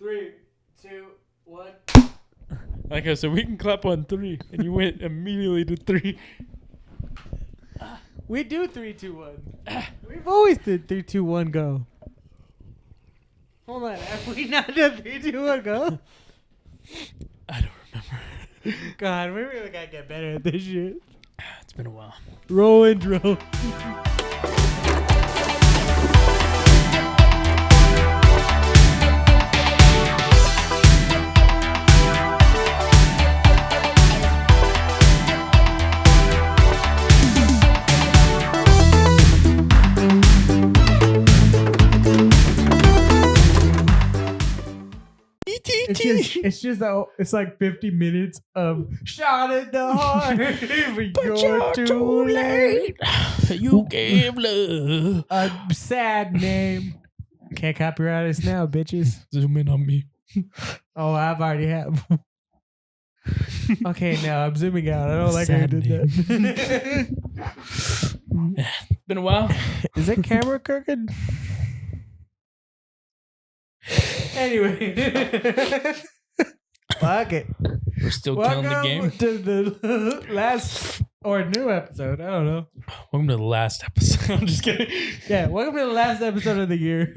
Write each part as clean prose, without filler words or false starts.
3, 2, 1. Okay, so we can clap on 3, and you went immediately to 3. We do 3, 2, 1. We've always did 3, 2, 1, go. Hold on, have we not done 3, 2, 1, go? I don't remember. God, we really gotta get better at this shit. It's been a while. Roll intro. It's like 50 minutes of shot in the heart. But you're too late. You gave love. A sad name. Can't copyright us now, bitches. Zoom in on me. Oh, I've already have. Okay, now I'm zooming out. I don't like how I did that. Been a while. Is that camera crooked? Anyway. Fuck it. We're still killing the game. Welcome to the last or new episode. I don't know. Welcome to the last episode. I'm just kidding. Yeah, welcome to the last episode of the year.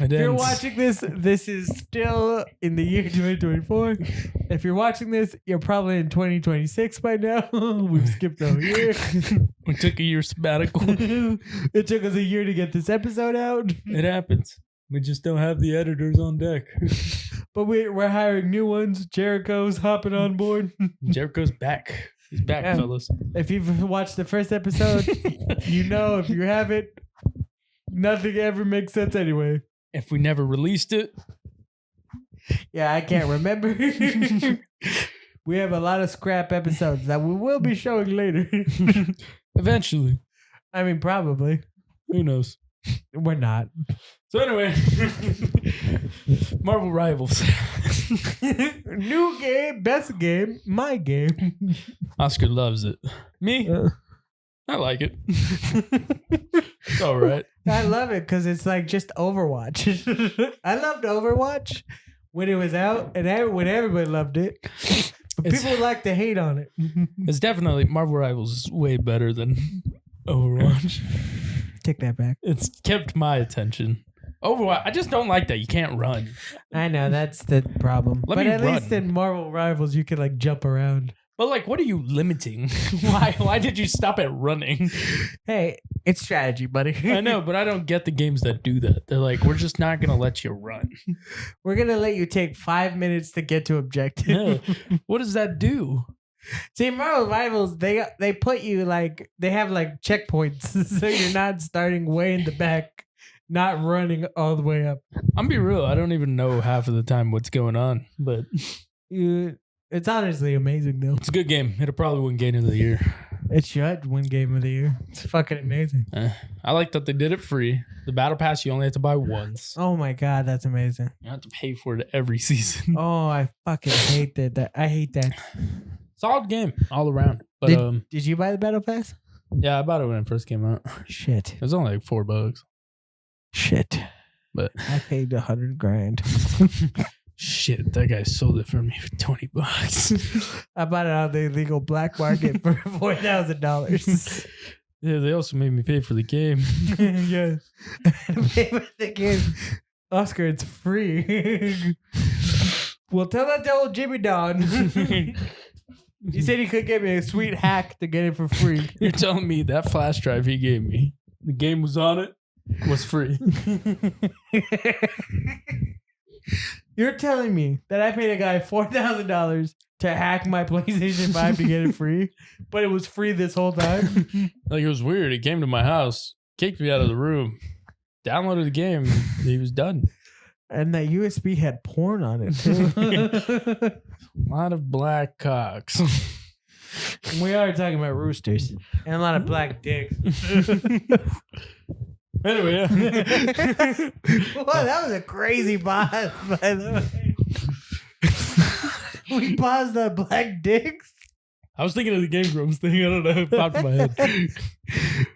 If you're watching this, this is still in the year 2024. If you're watching this, you're probably in 2026 by now. We've skipped a year. We took a year sabbatical. It took us a year to get this episode out. It happens. We just don't have the editors on deck. But we're hiring new ones. Jericho's hopping on board. Jericho's back. He's back, Yeah. fellas. If you've watched the first episode, you know. If you haven't, nothing ever makes sense anyway. If we never released it. Yeah, I can't remember. We have a lot of scrap episodes that we will be showing later. Eventually. I mean, probably. Who knows? We're not. So anyway, Marvel Rivals. New game, best game, my game. Oscar loves it. Me? I like it. It's all right. I love it because it's like just Overwatch. I loved Overwatch when it was out and when everybody loved it. But people like to hate on it. It's definitely, Marvel Rivals is way better than Overwatch. Take that back. It's kept my attention. Overwatch, I just don't like that. You can't run. I know, that's the problem. But at least in Marvel Rivals, you can like jump around. But like, what are you limiting? Why did you stop at running? Hey, it's strategy, buddy. I know, but I don't get the games that do that. They're like, we're just not going to let you run. We're going to let you take 5 minutes to get to objective. Yeah. What does that do? See, Marvel Rivals, they put you like, they have like checkpoints. So you're not starting way in the back, not running all the way up. I'm be real. I don't even know half of the time what's going on, but it's honestly amazing though. It's a good game. It'll probably win Game of the Year. It should win Game of the Year. It's fucking amazing. I like that they did it free. The Battle Pass, you only have to buy once. Oh my God, that's amazing. You don't have to pay for it every season. Oh, I fucking hate that. I hate that. Solid game all around. But did you buy the Battle Pass? Yeah, I bought it when it first came out. Shit. It was only like $4. Shit. But I paid $100,000. Shit, that guy sold it for me for $20. I bought it on the illegal black market for $4,000. Yeah, they also made me pay for the game. Yes. Pay for the game. Oscar, it's free. Well, tell that to old Jimmy Don. He said he could get me a sweet hack to get it for free. You're telling me that flash drive he gave me, the game was on it, was free. You're telling me that I paid a guy $4,000 to hack my PlayStation 5 to get it free, but it was free this whole time? Like, it was weird. He came to my house, kicked me out of the room, downloaded the game, and he was done. And that USB had porn on it, too. A lot of black cocks. We are talking about roosters. And a lot of black dicks. Anyway, yeah. Well, that was a crazy pause, by the way. We paused on black dicks? I was thinking of the Game Grumps thing. I don't know. It popped in my head.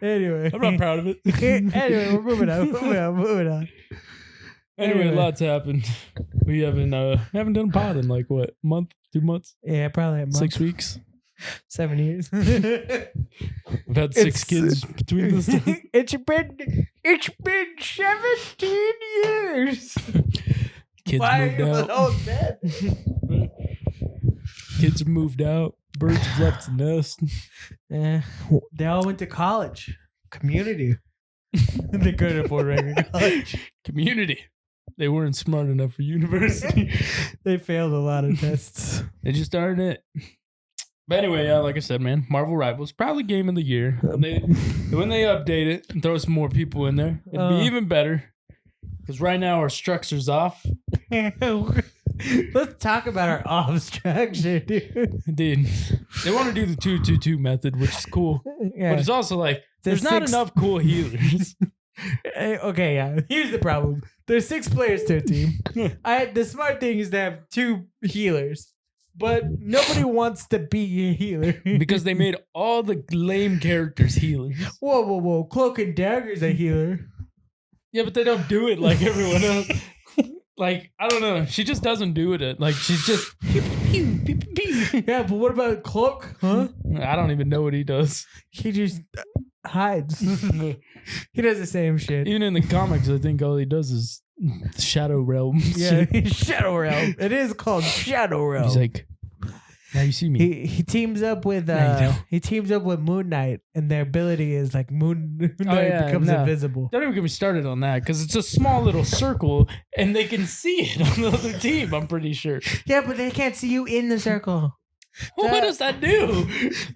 Anyway. I'm not proud of it. Anyway, we're moving on. Anyway, lots happened. We haven't done a pod in like what, a month, 2 months? Yeah, probably a month. 6 weeks. 7 years. We've had 6 kids between us. It's been 17 years. Kids Why moved are you out. all dead? Kids have moved out. Birds have left the nest. They all went to college. Community. They couldn't afford regular college. Community. They weren't smart enough for university. They failed a lot of tests. They just aren't it. But anyway, like I said, man, Marvel Rivals, probably game of the year. When they update it and throw some more people in there, it'd be even better. Because right now our structure's off. Let's talk about our off structure, dude. Dude, they want to do the 2-2-2 method, which is cool. Yeah. But it's also like, there's not enough cool healers. Okay, yeah. Here's the problem. There's 6 players to a team. The smart thing is to have 2 healers. But nobody wants to be a healer. Because they made all the lame characters healers. Whoa. Cloak and Dagger's a healer. Yeah, but they don't do it like everyone else. Like, I don't know. She just doesn't do it. Like, she's just... Yeah, but what about Cloak? Huh? I don't even know what he does. He just hides. He does the same shit. Even in the comics, I think all he does is Shadow Realm. Yeah, Shadow Realm. It is called Shadow Realm. He's like, now you see me. He teams up with Moon Knight, and their ability is like Moon Knight becomes invisible. Don't even get me started on that, because it's a small little circle, and they can see it on the other team. I'm pretty sure. Yeah, but they can't see you in the circle. Well, what does that do?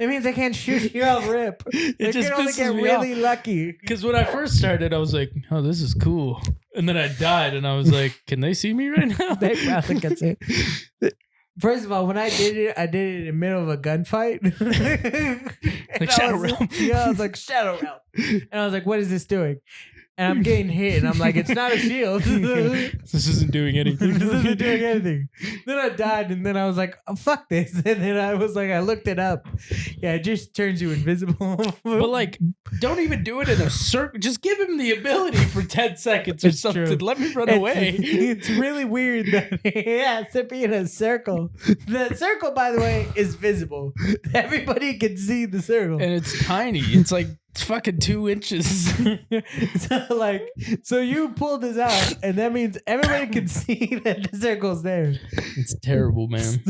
It means they can't shoot you off rip. They just can only pisses get me really off. lucky. Because when I first started, I was like, oh, this is cool. And then I died, and I was like, can they see me right now? They probably can see. First of all, when I did it in the middle of a gunfight. Like Shadow Realm. Yeah, I was like, Shadow Realm. And I was like, what is this doing? And I'm getting hit, and I'm like, it's not a shield. This isn't doing anything. This isn't doing anything. Then I died, and then I was like, oh, fuck this. And then I was like, I looked it up. Yeah, it just turns you invisible. But like, don't even do it in a circle. Just give him the ability for 10 seconds or something. True. Let me run away. It's really weird that he has to be in a circle. The circle, by the way, is visible. Everybody can see the circle. And it's tiny. It's like fucking 2 inches. So you pull this out, and that means everybody can see that the circle's there. It's terrible, man.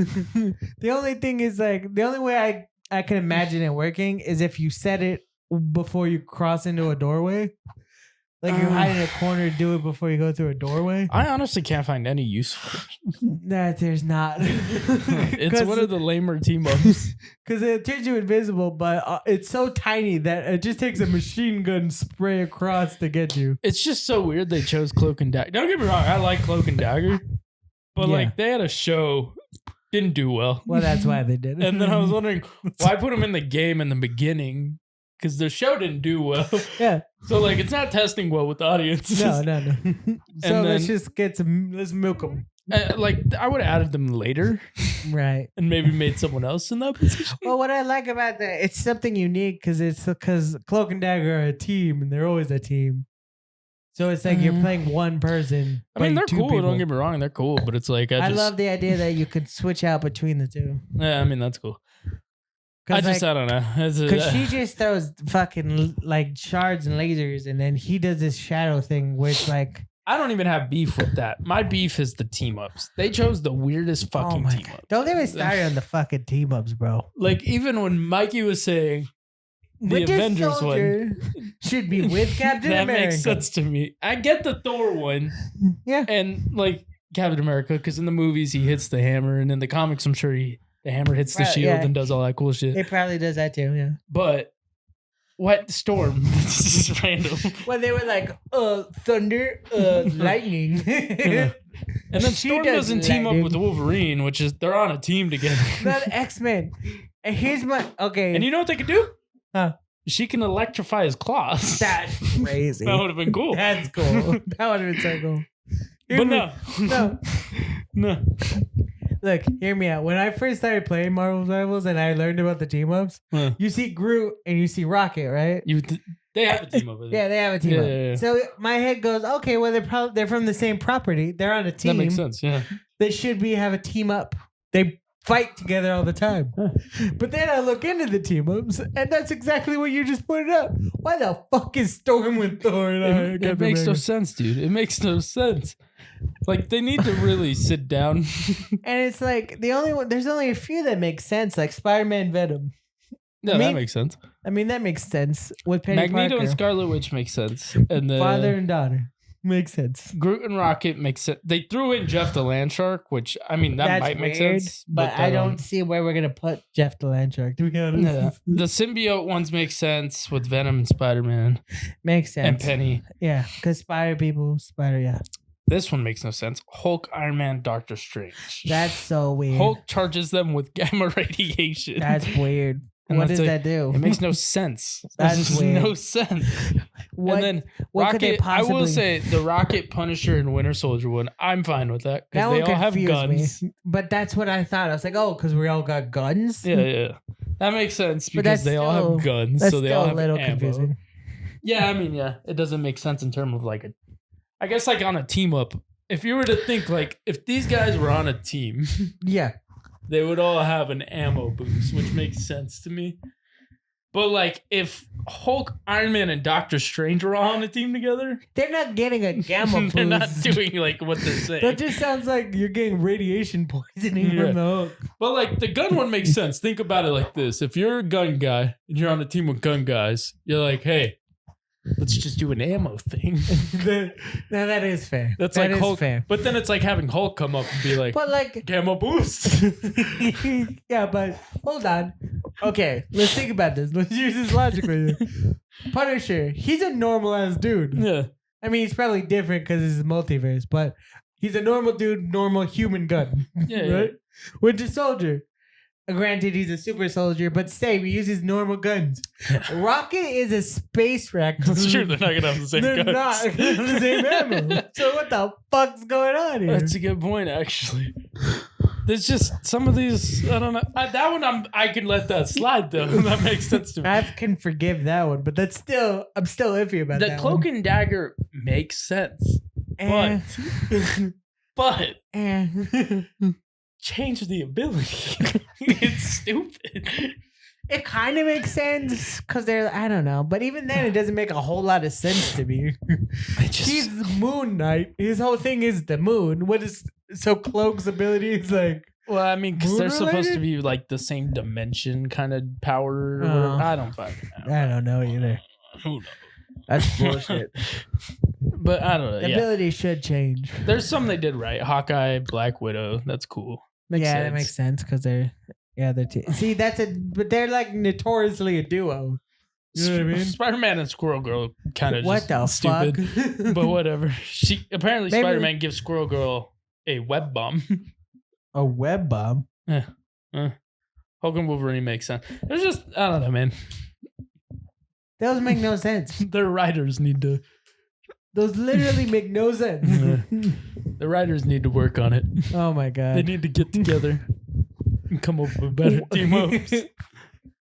The only thing is, like, the only way I can imagine it working is if you set it before you cross into a doorway. Like, you hide in a corner, do it before you go through a doorway. I honestly can't find any use for it. That there's not. It's one of the lamer team-ups. Because it turns you invisible, but it's so tiny that it just takes a machine gun spray across to get you. It's just so weird they chose Cloak and Dagger. Don't get me wrong, I like Cloak and Dagger. But like, they had a show, didn't do well. Well, that's why they did it. And then I was wondering, why put them in the game in the beginning? Because the show didn't do well. Yeah. So like, it's not testing well with the audience. No. So let's then- just let's milk them. Like, I would have added them later. Right. And maybe made someone else in that position. Well, what I like about that, it's something unique because Cloak and Dagger are a team, and they're always a team. So it's like you're playing one person. I mean, they're two cool. people. Don't get me wrong, they're cool. But it's like I love the idea that you could switch out between the two. Yeah, I mean, that's cool. I Because don't know. Because she just throws fucking like shards and lasers, and then he does this shadow thing, which like I don't even have beef with that. My beef is the team ups. They chose the weirdest fucking team ups. Don't get me started on the fucking team ups, bro. Like, even when Mikey was saying the Avengers one should be with Captain that America. makes sense to me. I get the Thor one. Yeah. And like Captain America, because in the movies he hits the hammer, and in the comics I'm sure the hammer hits the shield and does all that cool shit. It probably does that too, yeah. But what storm? This is random. Well, they were like, thunder, lightning. Yeah. And then Storm doesn't team up with Wolverine, which is they're on a team together. Not X-Men. And here's my And you know what they could do? Huh? She can electrify his claws. That's crazy. That would have been cool. That's cool. That would have been so cool. No. Look, hear me out. When I first started playing Marvel Rivals and I learned about the team ups, you see Groot and you see Rocket, right? They have a team up. Yeah, they have a team up. Yeah. So my head goes, okay, well they're from the same property. They're on a team. That makes sense. Yeah. They should have a team up. They fight together all the time. But then I look into the team ups, and that's exactly what you just pointed out. Why the fuck is Storm with Thor? It makes no sense, dude. It makes no sense. Like, they need to really sit down. And it's like there's only a few that make sense, like Spider-Man, Venom. Yeah, that makes sense. I mean, that makes sense with Penny Magneto Parker. and Scarlet Witch makes sense. And the father and daughter makes sense. Groot and Rocket makes sense. They threw in Jeff the Landshark, which, I mean, that might make sense. But I don't see where we're going to put Jeff the Landshark, to be honest. Yeah. The symbiote ones make sense with Venom and Spider-Man. Makes sense. And Penny. Yeah, because yeah. This one makes no sense. Hulk, Iron Man, Doctor Strange. That's so weird. Hulk charges them with gamma radiation. That's weird. And what does that do? It makes no sense. That's weird. No sense. What, and then what could they Rocket, possibly... I will say the Rocket, Punisher, and Winter Soldier one, I'm fine with that. That Because one they all have guns. me. But that's what I thought. I was like, oh, because we all got guns? Yeah. That makes sense because they all have guns. That's so they still all a have little ammo. confusing. Yeah, I mean, it doesn't make sense in terms of like I guess like on a team up. If you were to think like if these guys were on a team, yeah, they would all have an ammo boost, which makes sense to me. But like if Hulk, Iron Man, and Doctor Strange were all on a team together, they're not getting a gamma boost. They're not doing like what they're saying. That just sounds like you're getting radiation poisoning from the Hulk. But like the gun one makes sense. Think about it like this: if you're a gun guy and you're on a team with gun guys, you're like, hey, let's just do an ammo thing. Now that is fair. That's that like is Hulk. fair. But then it's like having Hulk come up and be like, but like gamma boost. Yeah, but hold on. Okay, let's think about this. Let's use this logically. Punisher, he's a normal ass dude. Yeah. I mean, he's probably different because it's a multiverse, but he's a normal dude, normal human gun. Yeah. Right? Winter Soldier. Granted, he's a super soldier, but say we use his normal guns. Rocket is a space wreck. That's true. They're not gonna have the same They're guns. not gonna have the same ammo. So what the fuck's going on here? That's a good point, actually. There's just some of these. I don't know. That one, I can let that slide though. That makes sense to me. I can forgive that one, but that's still I'm still iffy about The that. cloak one. and dagger makes sense, Eh. but Eh. change the ability. It's stupid. It kind of makes sense because they're I don't know, but even then, it doesn't make a whole lot of sense to me. He's Moon Knight. His whole thing is the moon. What is so Cloak's ability is like? Well, I mean, because Moon they're supposed to related? be like the same dimension kind of power. Or Oh. whatever. I don't fucking know. I don't know either. Who knows? That's bullshit. But I don't know. The Yeah. ability should change. There's some they did right. Hawkeye, Black Widow. That's cool. Makes yeah, sense. that makes sense because they're see but they're like notoriously a duo. You know what I mean? Spider-Man and Squirrel Girl kind of What the stupid. fuck? But whatever. Apparently Maybe- Spider-Man gives Squirrel Girl a web bomb. A web bomb. Hulk and Wolverine makes sense. There's just I don't know, man. Those make no sense. Their writers need to. Those literally make no sense. The writers need to work on it. Oh my They god. need to get together and come up with better team ups.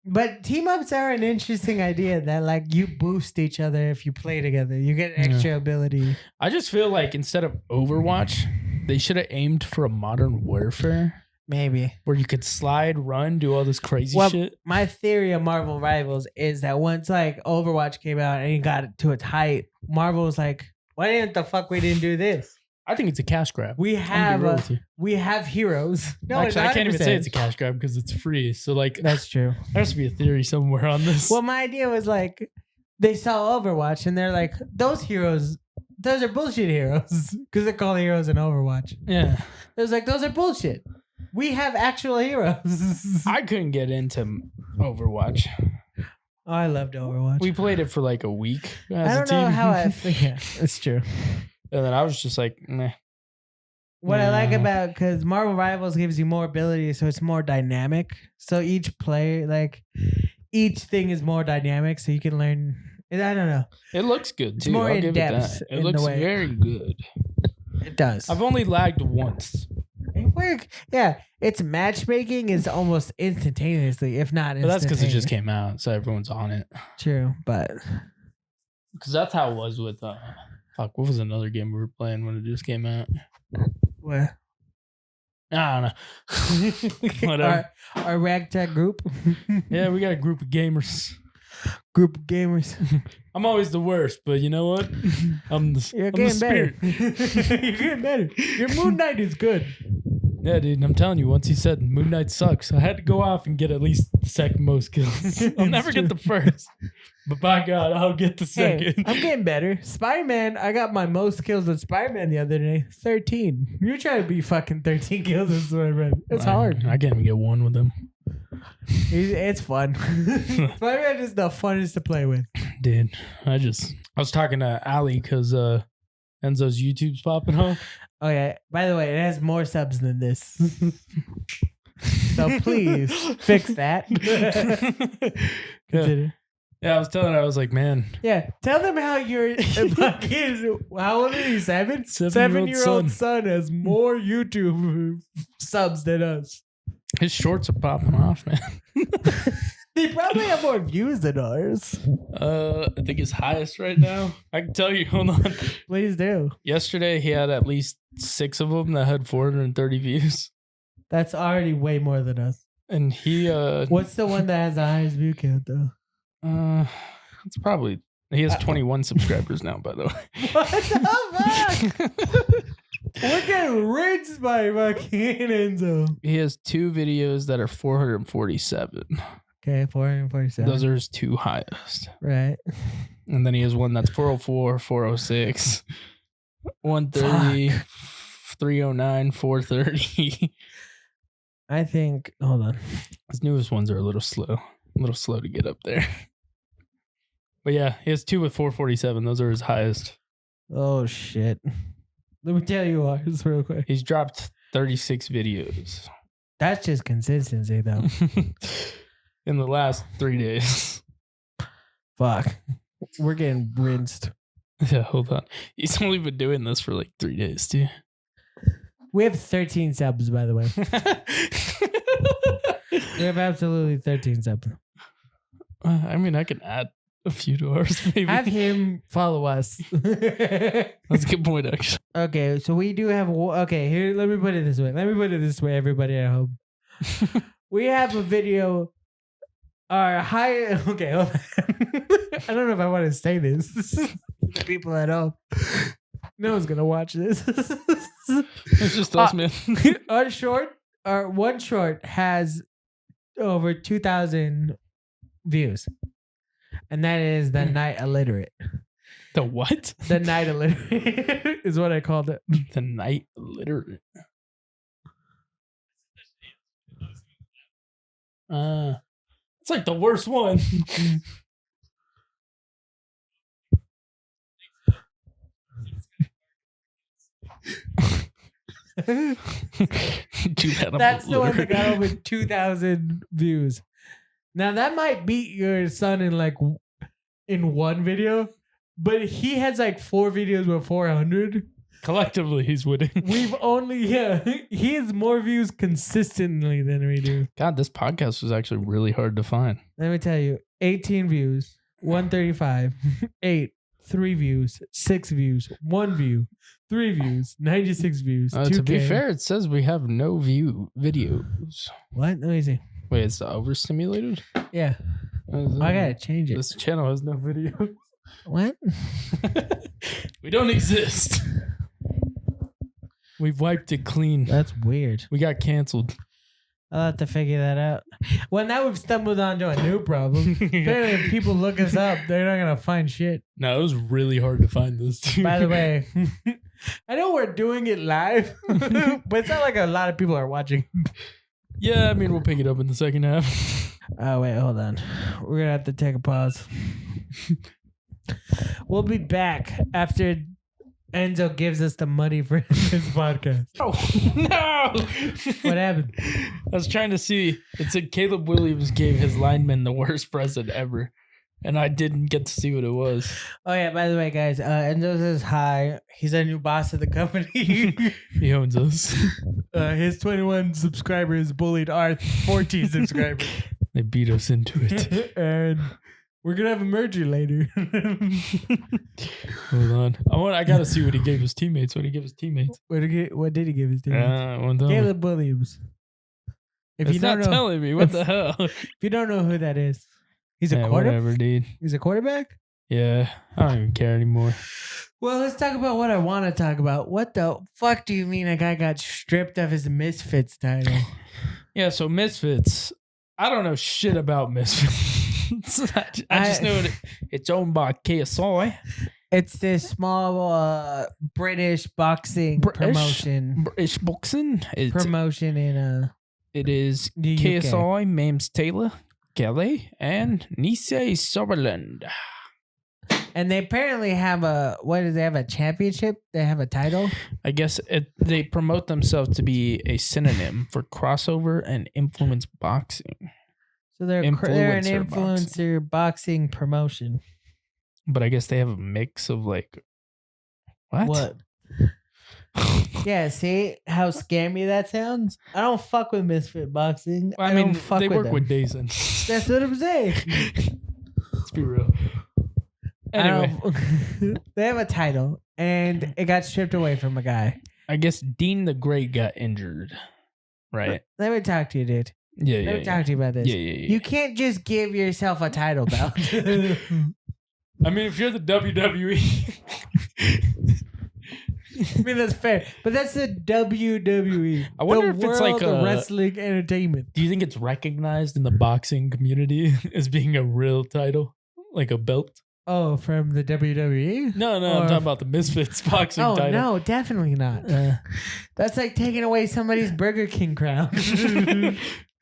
But team ups are an interesting idea that like you boost each other if you play together. You get extra ability. I just feel like instead of Overwatch, they should have aimed for a Modern Warfare Maybe. where you could slide, run, do all this crazy Well, shit. my theory of Marvel Rivals is that once like Overwatch came out and it got to its height, Marvel was like, why didn't the fuck we didn't do this? I think it's a cash grab. We I'm gonna be real with you. we have heroes. No, Actually, I can't even say 100%. it's a cash grab because it's free. So like, That's true. there has to be a theory somewhere on this. Well, my idea was like they saw Overwatch and they're like, those are bullshit heroes because they're called heroes in Overwatch. Yeah, It was like those are bullshit. We have actual heroes. I couldn't get into Overwatch. Oh, I loved Overwatch. We played it for like a week as I a don't team. know how I. Yeah, it's true. And then I was just like, nah. What I like Yeah. about because Marvel Rivals gives you more abilities, so it's more dynamic. So each player, like each thing, is more dynamic, so you can learn. I don't know. It looks good It's too. more I'll in give depth it that. in It the looks way. very good. It does. I've only lagged once. Yeah, its matchmaking is almost instantaneously, if not But that's because it just instantaneous. came out, so everyone's on it. True, but Because that's how it was with fuck. What was another game we were playing when it just came out? What? I don't know. Whatever. Our ragtag group. Yeah, we got a group of gamers. Group of gamers. I'm always the worst, but you know what? I'm the better. spirit. You're getting better. Your Moon Knight is good. Yeah, dude. I'm telling you. Once he said Moon Knight sucks, I had to go off and get at least the second most kills. I'll never get the first, but by God, I'll get the second. Hey, I'm getting better. Spider-Man, I got my most kills with Spider-Man the other day. 13. You're trying to be fucking 13 kills with Spider-Man. It's hard. I can't even get one with him. It's fun. Spider-Man is the funnest to play with. Dude, I was talking to Ali because Enzo's YouTube's popping off. Oh, yeah. By the way, it has more subs than this. So please fix that. Consider. Yeah, I was telling her, I was like, man. Yeah, tell them how your fucking, how old are you, 7? 7-year-old son has more YouTube subs than us. His shorts are popping off, man. They probably have more views than ours. I think his highest right now. I can tell you. Hold on. Please do. Yesterday, he had at least 6 of them that had 430 views. That's already way more than us. And he... What's the one that has the highest view count, though? It's probably... He has 21 subscribers now, by the way. What the fuck? We're getting rinsed by fucking Enzo. He has 2 videos that are 447. Okay, 447. Those are his 2 highest. Right. And then he has one that's 404, 406, 130, 309, 430. I think, hold on. His newest ones are a little slow to get up there. But yeah, he has 2 with 447. Those are his highest. Oh, shit. Let me tell you ours real quick. He's dropped 36 videos. That's just consistency, though. In the last 3 days. Fuck. We're getting rinsed. Yeah, hold on. He's only been doing this for like 3 days, too. We have 13 subs, by the way. We have absolutely 13 subs. I mean, I can add a few to ours, maybe. Have him follow us. That's a good point, actually. Okay, so we do have... Okay, here, let me put it this way. Everybody at home. We have a video... Our high... Okay, hold on. I don't know if I want to say this. People at home. No one's going to watch this. It's just us, man. Our one short has over 2,000 views. And that is The Night Illiterate. The what? The Night Illiterate is what I called it. The Night Illiterate. It's like the worst one. That's the one that got over 2,000 views. Now that might beat your son in one video, but he has like 4 videos with 400. Collectively, he's winning. He has more views consistently than we do. God, this podcast was actually really hard to find. Let me tell you, 18 views, 135, 8, 3 views, 6 views, 1 view, 3 views, 96 views. To be fair, it says we have no videos. What? Let me see. Wait, it's the Ovrstimulated? Yeah. I gotta change it. This channel has no video. What? We don't exist. We've wiped it clean. That's weird. We got canceled. I'll have to figure that out. Well, now we've stumbled onto a new problem. Apparently, if people look us up, they're not going to find shit. No, it was really hard to find this, too. By the way, I know we're doing it live, but it's not like a lot of people are watching. Yeah, I mean, we'll pick it up in the second half. Oh, wait, hold on. We're going to have to take a pause. We'll be back after Enzo gives us the money for this podcast. Oh, no! What happened? I was trying to see. It said Caleb Williams gave his lineman the worst present ever. And I didn't get to see what it was. Oh, yeah, by the way, guys, Enzo says hi. He's our new boss of the company. He owns us. His 21 subscribers bullied our 14 subscribers. They beat us into it. And We're gonna have a merger later. Hold on. I gotta see what he gave his teammates. What did he give his teammates? Caleb Williams. If It's not telling me. What the hell? If you don't know who that is, he's a quarterback. Whatever, dude. He's a quarterback. Yeah, I don't even care anymore. Well, let's talk about what I want to talk about. What the fuck do you mean a guy got stripped of his Misfits title? Yeah, so Misfits. I don't know shit about Misfits. I just know it's owned by KSI. It's this small British boxing promotion. British boxing Promotion in It is the KSI, Mames Taylor, Kelly, and Nisei Sutherland. And they apparently have they have a championship? They have a title? I guess they promote themselves to be a synonym for crossover and influence boxing. So they're an influencer boxing promotion. But I guess they have a mix of like... What? Yeah, see how scammy that sounds? I don't fuck with Misfit Boxing. I mean, they work with Dazen. That's what I'm saying. Let's be real. Anyway. They have a title, and it got stripped away from a guy. I guess Dean the Great got injured, right? Let me talk to you, dude. Yeah, Let me talk to you about this. Yeah. You can't just give yourself a title belt. I mean, if you're the WWE... I mean, that's fair. But that's the WWE. I wonder if it's like a wrestling entertainment. Do you think it's recognized in the boxing community as being a real title? Like a belt? Oh, from the WWE? No, I'm talking about the Misfits boxing title. Oh, no, definitely not. That's like taking away somebody's Burger King crown.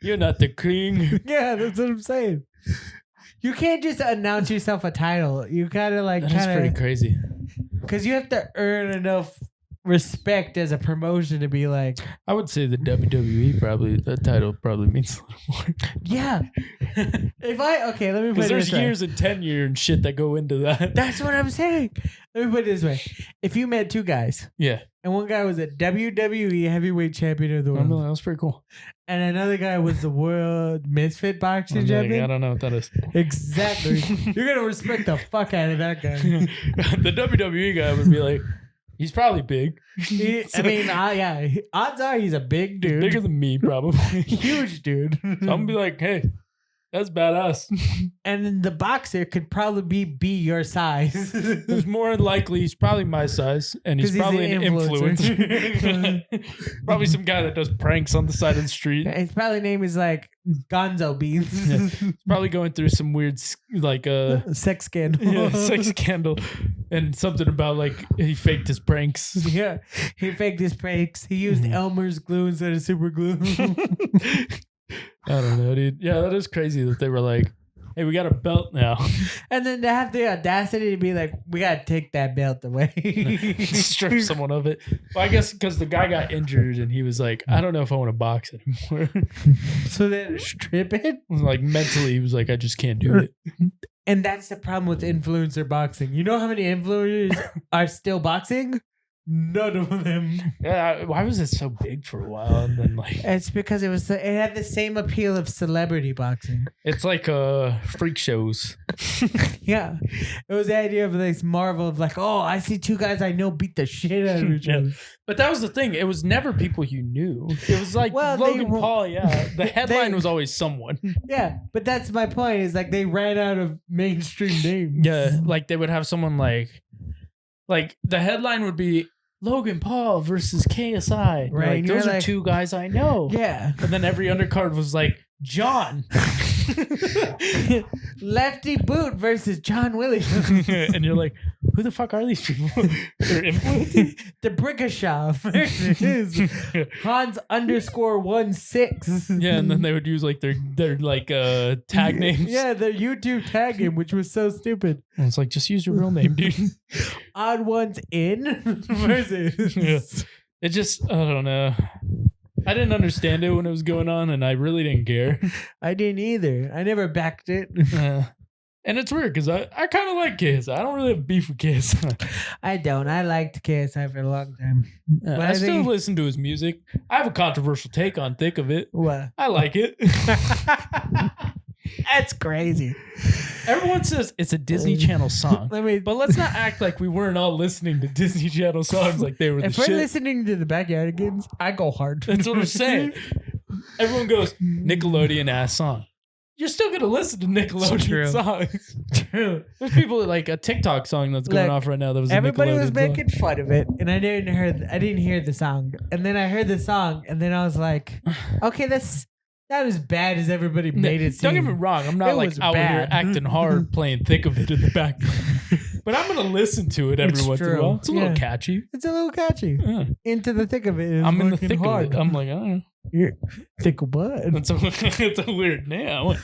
You're not the king. Yeah, that's what I'm saying. You can't just announce yourself a title. You gotta That's pretty crazy. Because you have to earn enough respect as a promotion to be like... I would say the WWE that title probably means a little more. Yeah. Let me put it Because there's years and tenure and shit that go into that. That's what I'm saying. Let me put it this way. If you met two guys... Yeah. And one guy was a WWE heavyweight champion of the world. That was pretty cool. And another guy was the world Misfit boxing champion. I don't know what that is. Exactly. You're going to respect the fuck out of that guy. The WWE guy would be like, he's probably big. Yeah. Odds are he's a big dude. Bigger than me, probably. Huge dude. So I'm going to be like, hey, that's badass. And then the boxer could probably be your size. It's more likely he's probably my size, and he's probably an influencer. Probably some guy that does pranks on the side of the street. His probably name is like Gonzo Beans. Yeah. He's probably going through some weird sex scandal. Yeah, sex scandal. And something about like he faked his pranks. Yeah, he faked his pranks. He used Elmer's glue instead of super glue. I don't know, dude. Yeah, that is crazy that they were like, hey, we got a belt now. And then to have the audacity to be like, we got to take that belt away. Strip someone of it. Well, I guess because the guy got injured and he was like, I don't know if I want to box anymore. So then strip it? Like mentally, he was like, I just can't do it. And that's the problem with influencer boxing. You know how many influencers are still boxing? None of them. Yeah, why was it so big for a while? And then it's because it had the same appeal of celebrity boxing. It's like freak shows. Yeah, it was the idea of this marvel of like, oh, I see two guys I know beat the shit out of each other. But that was the thing. It was never people you knew. It was like Logan Paul. Yeah, the headline was always someone. Yeah, but that's my point. Is like they ran out of mainstream names. Yeah, like they would have someone like the headline would be Logan Paul versus KSI. Right. Like, those are two guys I know. Yeah. And then every undercard was like, John. Lefty Boot versus John Williams. And you're like, who the fuck are these people? They're influencers? The Brickashaw versus Hans_16. Yeah, and then they would use like their tag names. Yeah, their YouTube tag name, which was so stupid. And it's like, just use your real name, dude. Odd Ones In versus. Yeah. It just, I don't know. I didn't understand it when it was going on, and I really didn't care. I didn't either. I never backed it. And it's weird because I kind of like KSI. I don't really have beef with KSI. I don't. I liked KSI for a long time. But I still listen to his music. I have a controversial take on Thick of It. What? I like it. That's crazy. Everyone says it's a Disney Channel song. But let's not act like we weren't all listening to Disney Channel songs like they were the if shit. we're listening to the Backyardigans, I go hard. That's what I'm saying. Everyone goes, Nickelodeon ass song. You're still going to listen to Nickelodeon songs. True. There's people that like a TikTok song that's going off right now that was everybody was Nickelodeon making song. fun of it, and I didn't hear the song. And then I heard the song, and then I was like, okay, that's not as bad as everybody made it seem. Don't get me wrong. I'm not It like was out bad. here acting hard playing Thick of It in the background. But I'm going to listen to it every It's once in a true. while. It's a little Yeah. catchy. It's a little catchy. Yeah. Into the thick of it. Is I'm in the working thick hard. of it. I'm like, I don't know. You're thick of what? It's a weird name.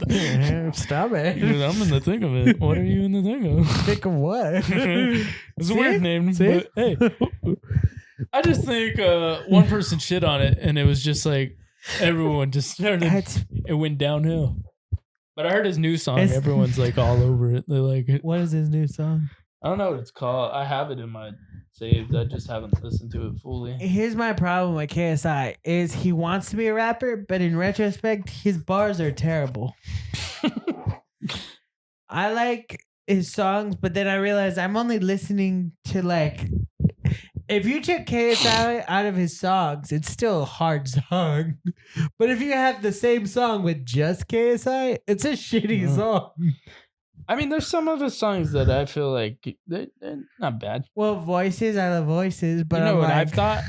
Yeah, stop it. Dude, I'm in the thick of it. What are you in the thick of? Thick of what? It's a weird name, See? but hey. I just think one person shit on it, and it was just like everyone just started. It went downhill. But I heard his new song. Everyone's like all over it. They like it. What is his new song? I don't know what it's called. I have it in my saves. I just haven't listened to it fully. Here's my problem with KSI is he wants to be a rapper, but in retrospect, his bars are terrible. I like his songs, but then I realized I'm only listening to like. If you took KSI out of his songs, it's still a hard song. But if you have the same song with just KSI, it's a shitty song. I mean, there's some of his songs that I feel like they're not bad. Well, Voices, I love Voices, but you know I'm what like, I've thought?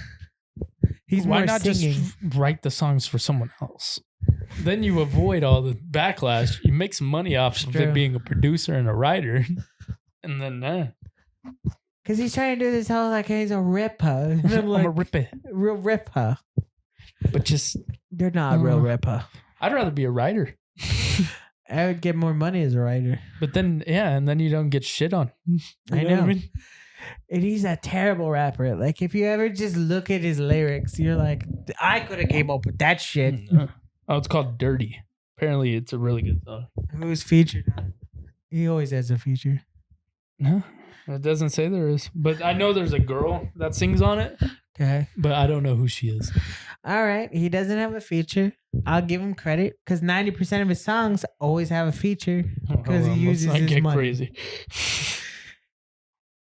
He's Why more not singing. just write the songs for someone else? Then you avoid all the backlash. You make some money off of it being a producer and a writer. And then, Because he's trying to do this whole like he's a ripper. And I'm like, I'm a ripper. real ripper. But just, You're not a real ripper. I'd rather be a writer. I would get more money as a writer. But then, and then you don't get shit on. I know. What I mean? And he's a terrible rapper. Like, if you ever just look at his lyrics, you're like, I could have came up with that shit. Oh, it's called Dirty. Apparently, it's a really good song. Who's featured on it? He always has a feature. No, it doesn't say there is. But I know there's a girl that sings on it. Okay. But I don't know who she is. All right. He doesn't have a feature. I'll give him credit because 90% of his songs always have a feature because he uses his money. Crazy.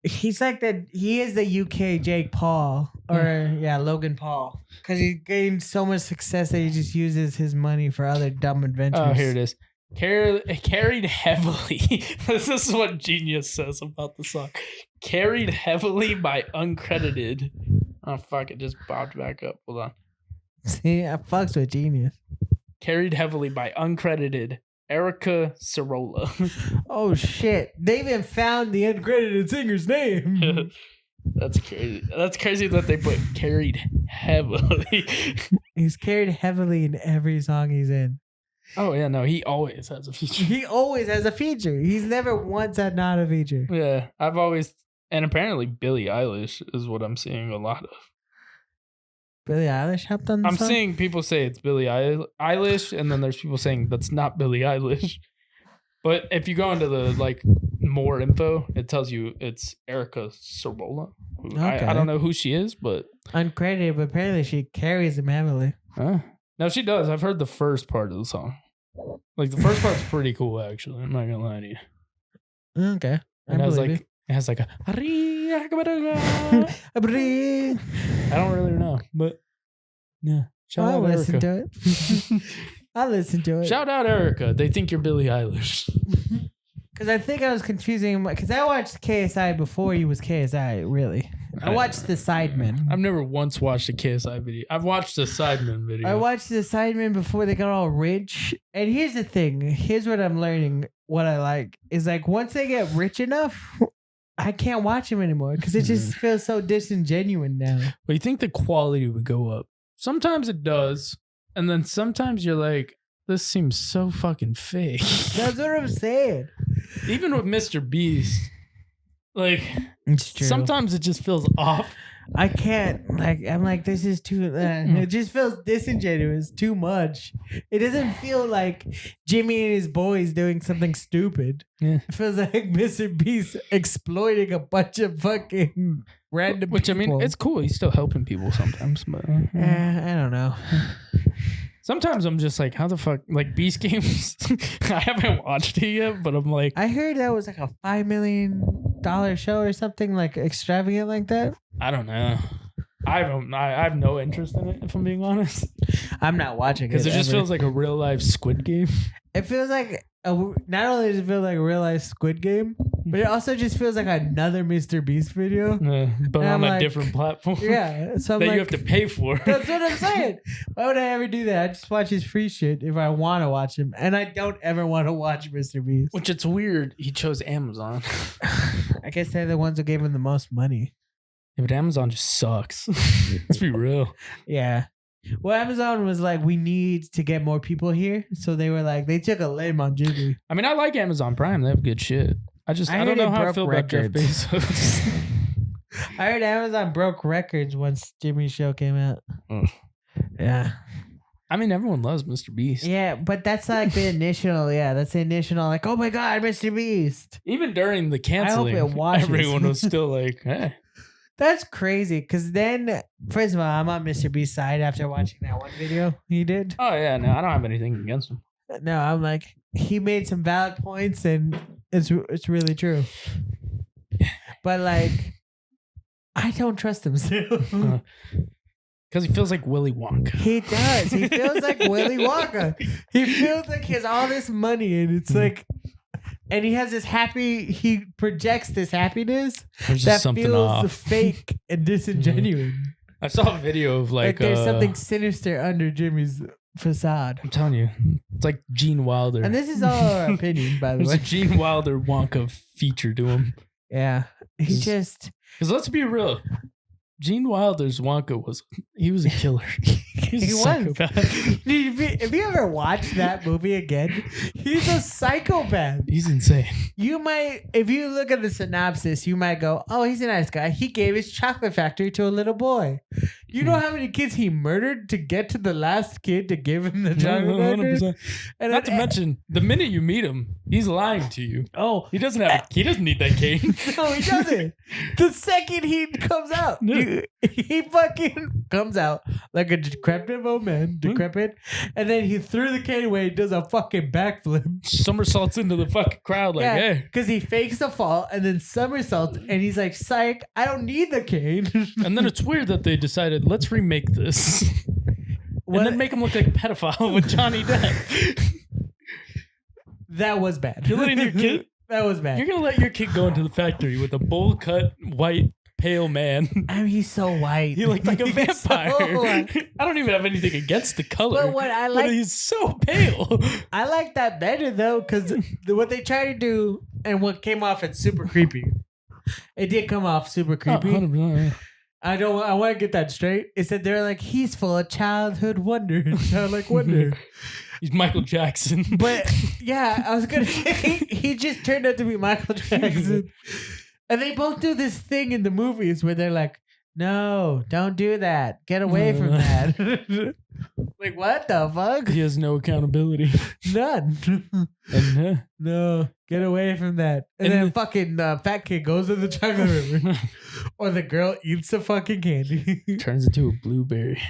He's like that. He is the UK Jake Paul or Logan Paul because he gained so much success that he just uses his money for other dumb adventures. Oh, here it is. Carried heavily. This is what Genius says about the song. Carried heavily by uncredited. Oh, fuck. It just popped back up. Hold on. See, I fucks with Genius. Carried heavily by uncredited Erica Cirola. Oh, shit. They even found the uncredited singer's name. That's crazy. That's crazy that they put carried heavily. He's carried heavily in every song he's in. Oh, yeah. No, he always has a feature. He always has a feature. He's never once had not a feature. Yeah. I've always... And apparently Billie Eilish is what I'm seeing a lot of. Billie Eilish helped on the I'm song? seeing people say it's Billie Eilish, and then there's people saying that's not Billie Eilish. But if you go into the like more info, it tells you it's Erica Cirola. Okay. I don't know who she is, but Uncredited, but apparently she carries him heavily. No, she does. I've heard the first part of the song. Like the first part's pretty cool, actually. I'm not gonna lie to you. Okay. And it has like a I don't really know, but yeah. Shout out listen Erica. to it. I'll listen to it. Shout out Erica. They think you're Billie Eilish. Because I think I was confusing him. Because I watched KSI before he was KSI, really. I watched the Sidemen. I've never once watched a KSI video. I've watched the Sidemen video. I watched the Sidemen before they got all rich. And here's the thing. Here's what I'm learning. What I like is like once they get rich enough, I can't watch them anymore because it just feels so disingenuous now. But you think the quality would go up? Sometimes it does. And then sometimes you're like, this seems so fucking fake. That's what I'm saying. Even with Mr. Beast, like, it's true. Sometimes it just feels off. I can't, like, I'm like, this is too, it just feels disingenuous too much. It doesn't feel like Jimmy and his boys doing something stupid. Yeah. It feels like Mr. Beast exploiting a bunch of fucking random Which, people. I mean, it's cool. He's still helping people sometimes, but... I don't know. Sometimes I'm just like, how the fuck? Like Beast Games, I haven't watched it yet, but I'm like, I heard that was like a $5 million show or something like extravagant like that. I don't know. I have no interest in it, if I'm being honest. I'm not watching it because it just feels like a real life Squid Game. It feels like not only does it feel like a real life Squid Game, but it also just feels like another Mr. Beast video. But on a different platform. Yeah. So that you have to pay for. That's what I'm saying. Why would I ever do that? I just watch his free shit if I want to watch him. And I don't ever want to watch Mr. Beast. Which it's weird. He chose Amazon. I guess they're the ones who gave him the most money. Yeah, but Amazon just sucks. Let's be real. Yeah. Well, Amazon was like, we need to get more people here. So they were like, they took a limb on Jimmy. I mean, I like Amazon Prime. They have good shit. I don't know how I feel about Jeff Bezos. I heard Amazon broke records once Jimmy's show came out. Ugh. Yeah. I mean, everyone loves Mr. Beast. Yeah, but that's like the initial, like, oh my God, Mr. Beast. Even during the canceling, I hope it watches. Everyone was still like, hey. That's crazy, because then, first of all, I'm on Mr. Beast's side after watching that one video he did. Oh, yeah, no, I don't have anything against him. No, I'm like, he made some valid points, and it's really true. But, like, I don't trust him still. Because he feels like Willy Wonka. He does. He feels like Willy Wonka. He feels like he has all this money, and it's like... And he has this he projects this happiness that feels off. fake and disingenuous. I saw a video of like there's something sinister under Jimmy's facade. I'm telling you, it's like Gene Wilder. And this is all our opinion, by the way. There's a Gene Wilder Wonka feature to him. Yeah. Because let's be real. Gene Wilder's Wonka was a killer. He was. If you ever watch that movie again, he's a psychopath. He's insane. You might, if you look at the synopsis, you might go, oh, he's a nice guy. He gave his chocolate factory to a little boy. You know how many kids he murdered to get to the last kid to give him the chocolate factory? And not to mention, the minute you meet him, he's lying to you. Oh, he doesn't need that cane. No, he doesn't. The second he comes out, he fucking comes out like a decrepit old man, and then he threw the cane away, does a fucking backflip, somersaults into the fucking crowd like, hey. Because he fakes the fall and then somersaults, and he's like, psych, I don't need the cane. And then it's weird that they decided, let's remake this. And then make him look like a pedophile with Johnny Depp. That was bad. You're letting your kid... That was bad. You're going to let your kid go into the factory with a bowl cut, white, pale man. I mean, he's so white. He looked like a vampire. I don't even have anything against the color. But what I like, but he's so pale. I like that better though, because what they try to do and what came off as super creepy. It did come off super creepy. 100%. I want to get that straight. It said they're like, he's full of childhood wonder. Childlike wonder. He's Michael Jackson. But yeah, I was gonna say he just turned out to be Michael Jackson. And they both do this thing in the movies where they're like, no, don't do that. Get away from that. Like, what the fuck? He has no accountability. None. And, no, get away from that. And then fucking fat kid goes to the chocolate river. Or the girl eats the fucking candy. Turns into a blueberry.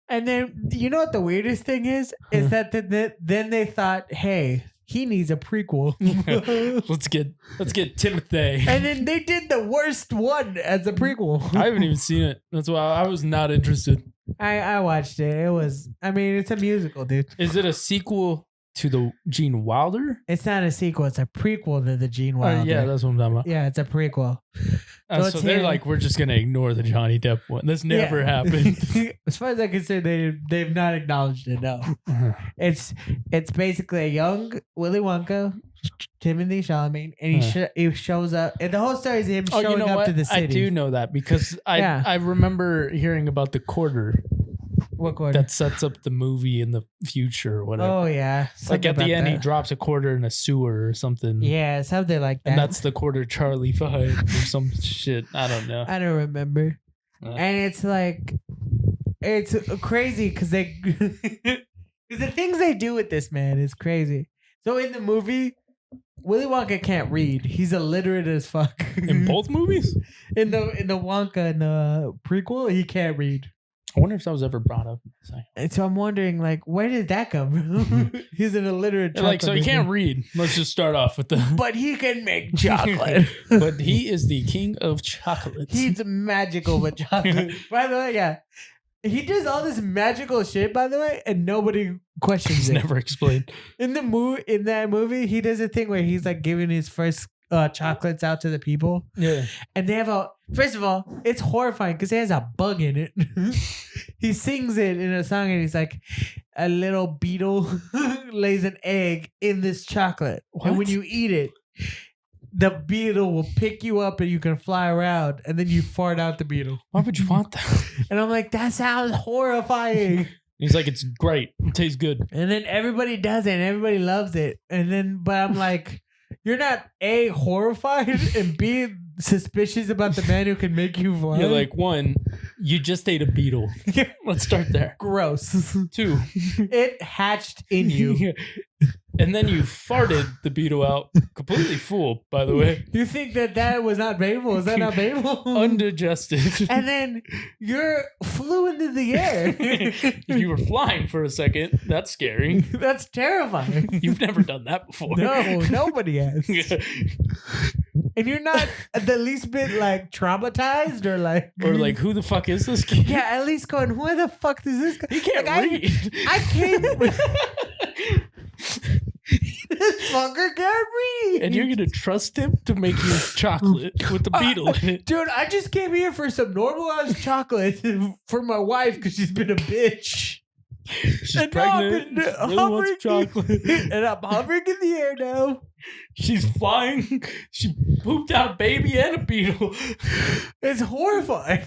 And then, you know what the weirdest thing is? Is that then they thought, hey, he needs a prequel. Let's get Timothy. And then they did the worst one as a prequel. I haven't even seen it. That's why I was not interested. I watched it. It's a musical, dude. Is it a sequel to the Gene Wilder? It's not a sequel. It's a prequel to the Gene Wilder. Yeah, that's what I'm talking about. Yeah, it's a prequel. So they're like, we're just going to ignore the Johnny Depp one. This never happened. As far as I can say, they've not acknowledged it, no. It's basically a young Willy Wonka, Timothy Chalamet, and he shows up. And the whole story is him showing up to the city. I do know that because I remember hearing about the quarter. What quarter? That sets up the movie in the future or whatever. Oh, yeah. Like at the end, he drops a quarter in a sewer or something. Yeah, something like that. And that's the quarter Charlie fired or some shit. I don't know. I don't remember. And it's like, it's crazy because the things they do with this man is crazy. So in the movie, Willy Wonka can't read. He's illiterate as fuck. In both movies? In the Wonka and the prequel, he can't read. I wonder if that was ever brought up. And so I'm wondering, like, where did that come from? He's an illiterate chocolate Like, so he can't read. Let's just start off with the. But he can make chocolate. But he is the king of chocolates. He's magical with chocolate. By the way, yeah. He does all this magical shit, by the way, and nobody questions It's it. never explained. In that movie, he does a thing where he's like giving his first chocolates out to the people. Yeah. And they have first of all, it's horrifying because it has a bug in it. He sings it in a song and he's like, a little beetle lays an egg in this chocolate. What? And when you eat it, the beetle will pick you up and you can fly around and then you fart out the beetle. Why would you want that? And I'm like, that sounds horrifying. He's like, it's great. It tastes good. And then everybody does it and everybody loves it. And then, but I'm like, you're not A, horrified, and B, suspicious about the man who can make you fly. You're like, one, you just ate a beetle. Let's start there. Gross. 2, It hatched in you. And then you farted the beetle out completely full, by the way. You think that was not painful? Is that not painful? Undigested. And then you flew into the air. You were flying for a second. That's scary. That's terrifying. You've never done that before. No, nobody has. And you're not the least bit like traumatized or like who the fuck is this kid? Yeah, at least going, who the fuck is this guy? He can't Like, read. I can't. This fucker can't read. And you're gonna trust him to make you chocolate with the beetle in it. Dude, I just came here for some normalized chocolate for my wife because she's been a bitch. She's And pregnant. now I've been She really wants chocolate. And I'm hovering in the air now. She's flying. She pooped out a baby and a beetle. It's horrifying.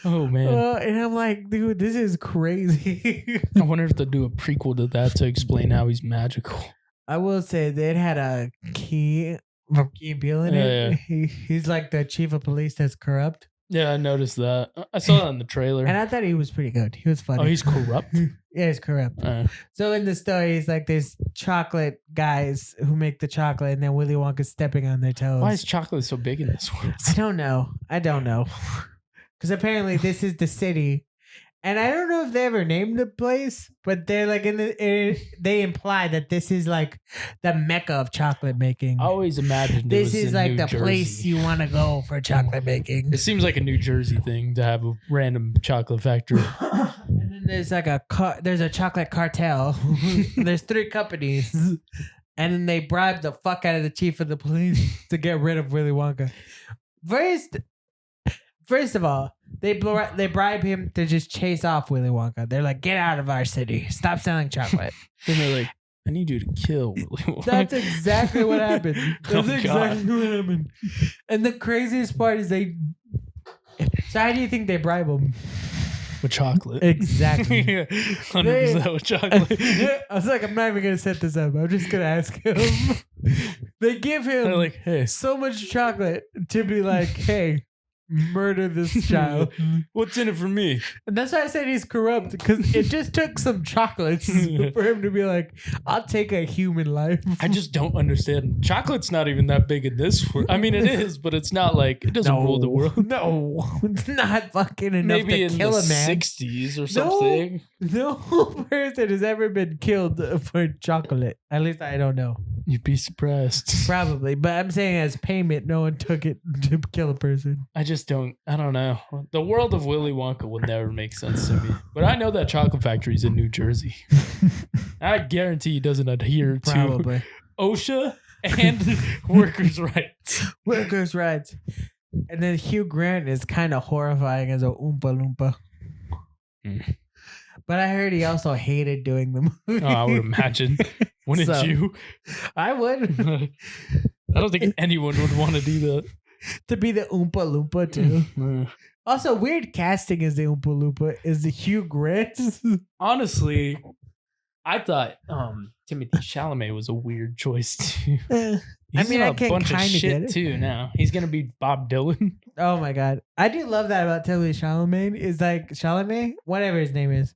Oh man. And I'm like, dude, this is crazy. I wonder if they'll do a prequel to that to explain how he's magical. I will say they had a key from Key and Peele in it. Yeah. He's like the chief of police that's corrupt. Yeah, I noticed that. I saw that in the trailer. And I thought he was pretty good. He was funny. Oh, he's corrupt? Yeah, he's corrupt. So in the story, it's like there's chocolate guys who make the chocolate, and then Willy Wonka's stepping on their toes. Why is chocolate so big in this world? I don't know. Because apparently this is the city. And I don't know if they ever named the place, but they're like they imply that this is like the mecca of chocolate making. I always imagined this it was is in like New the Jersey. place you want to go for chocolate making. It seems like a New Jersey thing to have a random chocolate factory. And then there's like there's a chocolate cartel. There's 3 companies. And then they bribe the fuck out of the chief of the police to get rid of Willy Wonka. First of all, they bribe him to just chase off Willy Wonka. They're like, get out of our city. Stop selling chocolate. Then they're like, I need you to kill Willy Wonka. That's exactly what happened. That's Oh, exactly what happened. And the craziest part is so how do you think they bribe him? With chocolate. Exactly. 100% with chocolate. I was like, I'm not even going to set this up. I'm just going to ask him. They give him They're like, hey, so much chocolate to be like, hey, murder this child. what's in it for me? And that's why I said he's corrupt, because it just took some chocolates for him to be like, I'll take a human life. I just don't understand. Chocolate's not even that big in this world. I mean, it is, but it's not like, it doesn't rule the world. No, it's not fucking enough Maybe to in kill the a man. 60s or something. No person has ever been killed for chocolate. At least I don't know. You'd be surprised. Probably. But I'm saying as payment, no one took it to kill a person. I don't know. The world of Willy Wonka will never make sense to me. But I know that chocolate factory's in New Jersey. I guarantee he doesn't adhere Probably. to OSHA and workers' rights. Workers' rights. And then Hugh Grant is kind of horrifying as a Oompa Loompa. Mm. But I heard he also hated doing the movie. Oh, I would imagine. Wouldn't So- you? I would. I don't think anyone would want to do that. To be the Oompa Loompa too. Mm. Also, weird casting as the Oompa Loompa is the Hugh Grant. Honestly, I thought Timothée Chalamet was a weird choice too. I He's mean, in I a can bunch of kind of get shit it. too now. He's gonna be Bob Dylan. Oh my god, I do love that about Timothée Chalamet. Is like Chalamet, whatever his name is,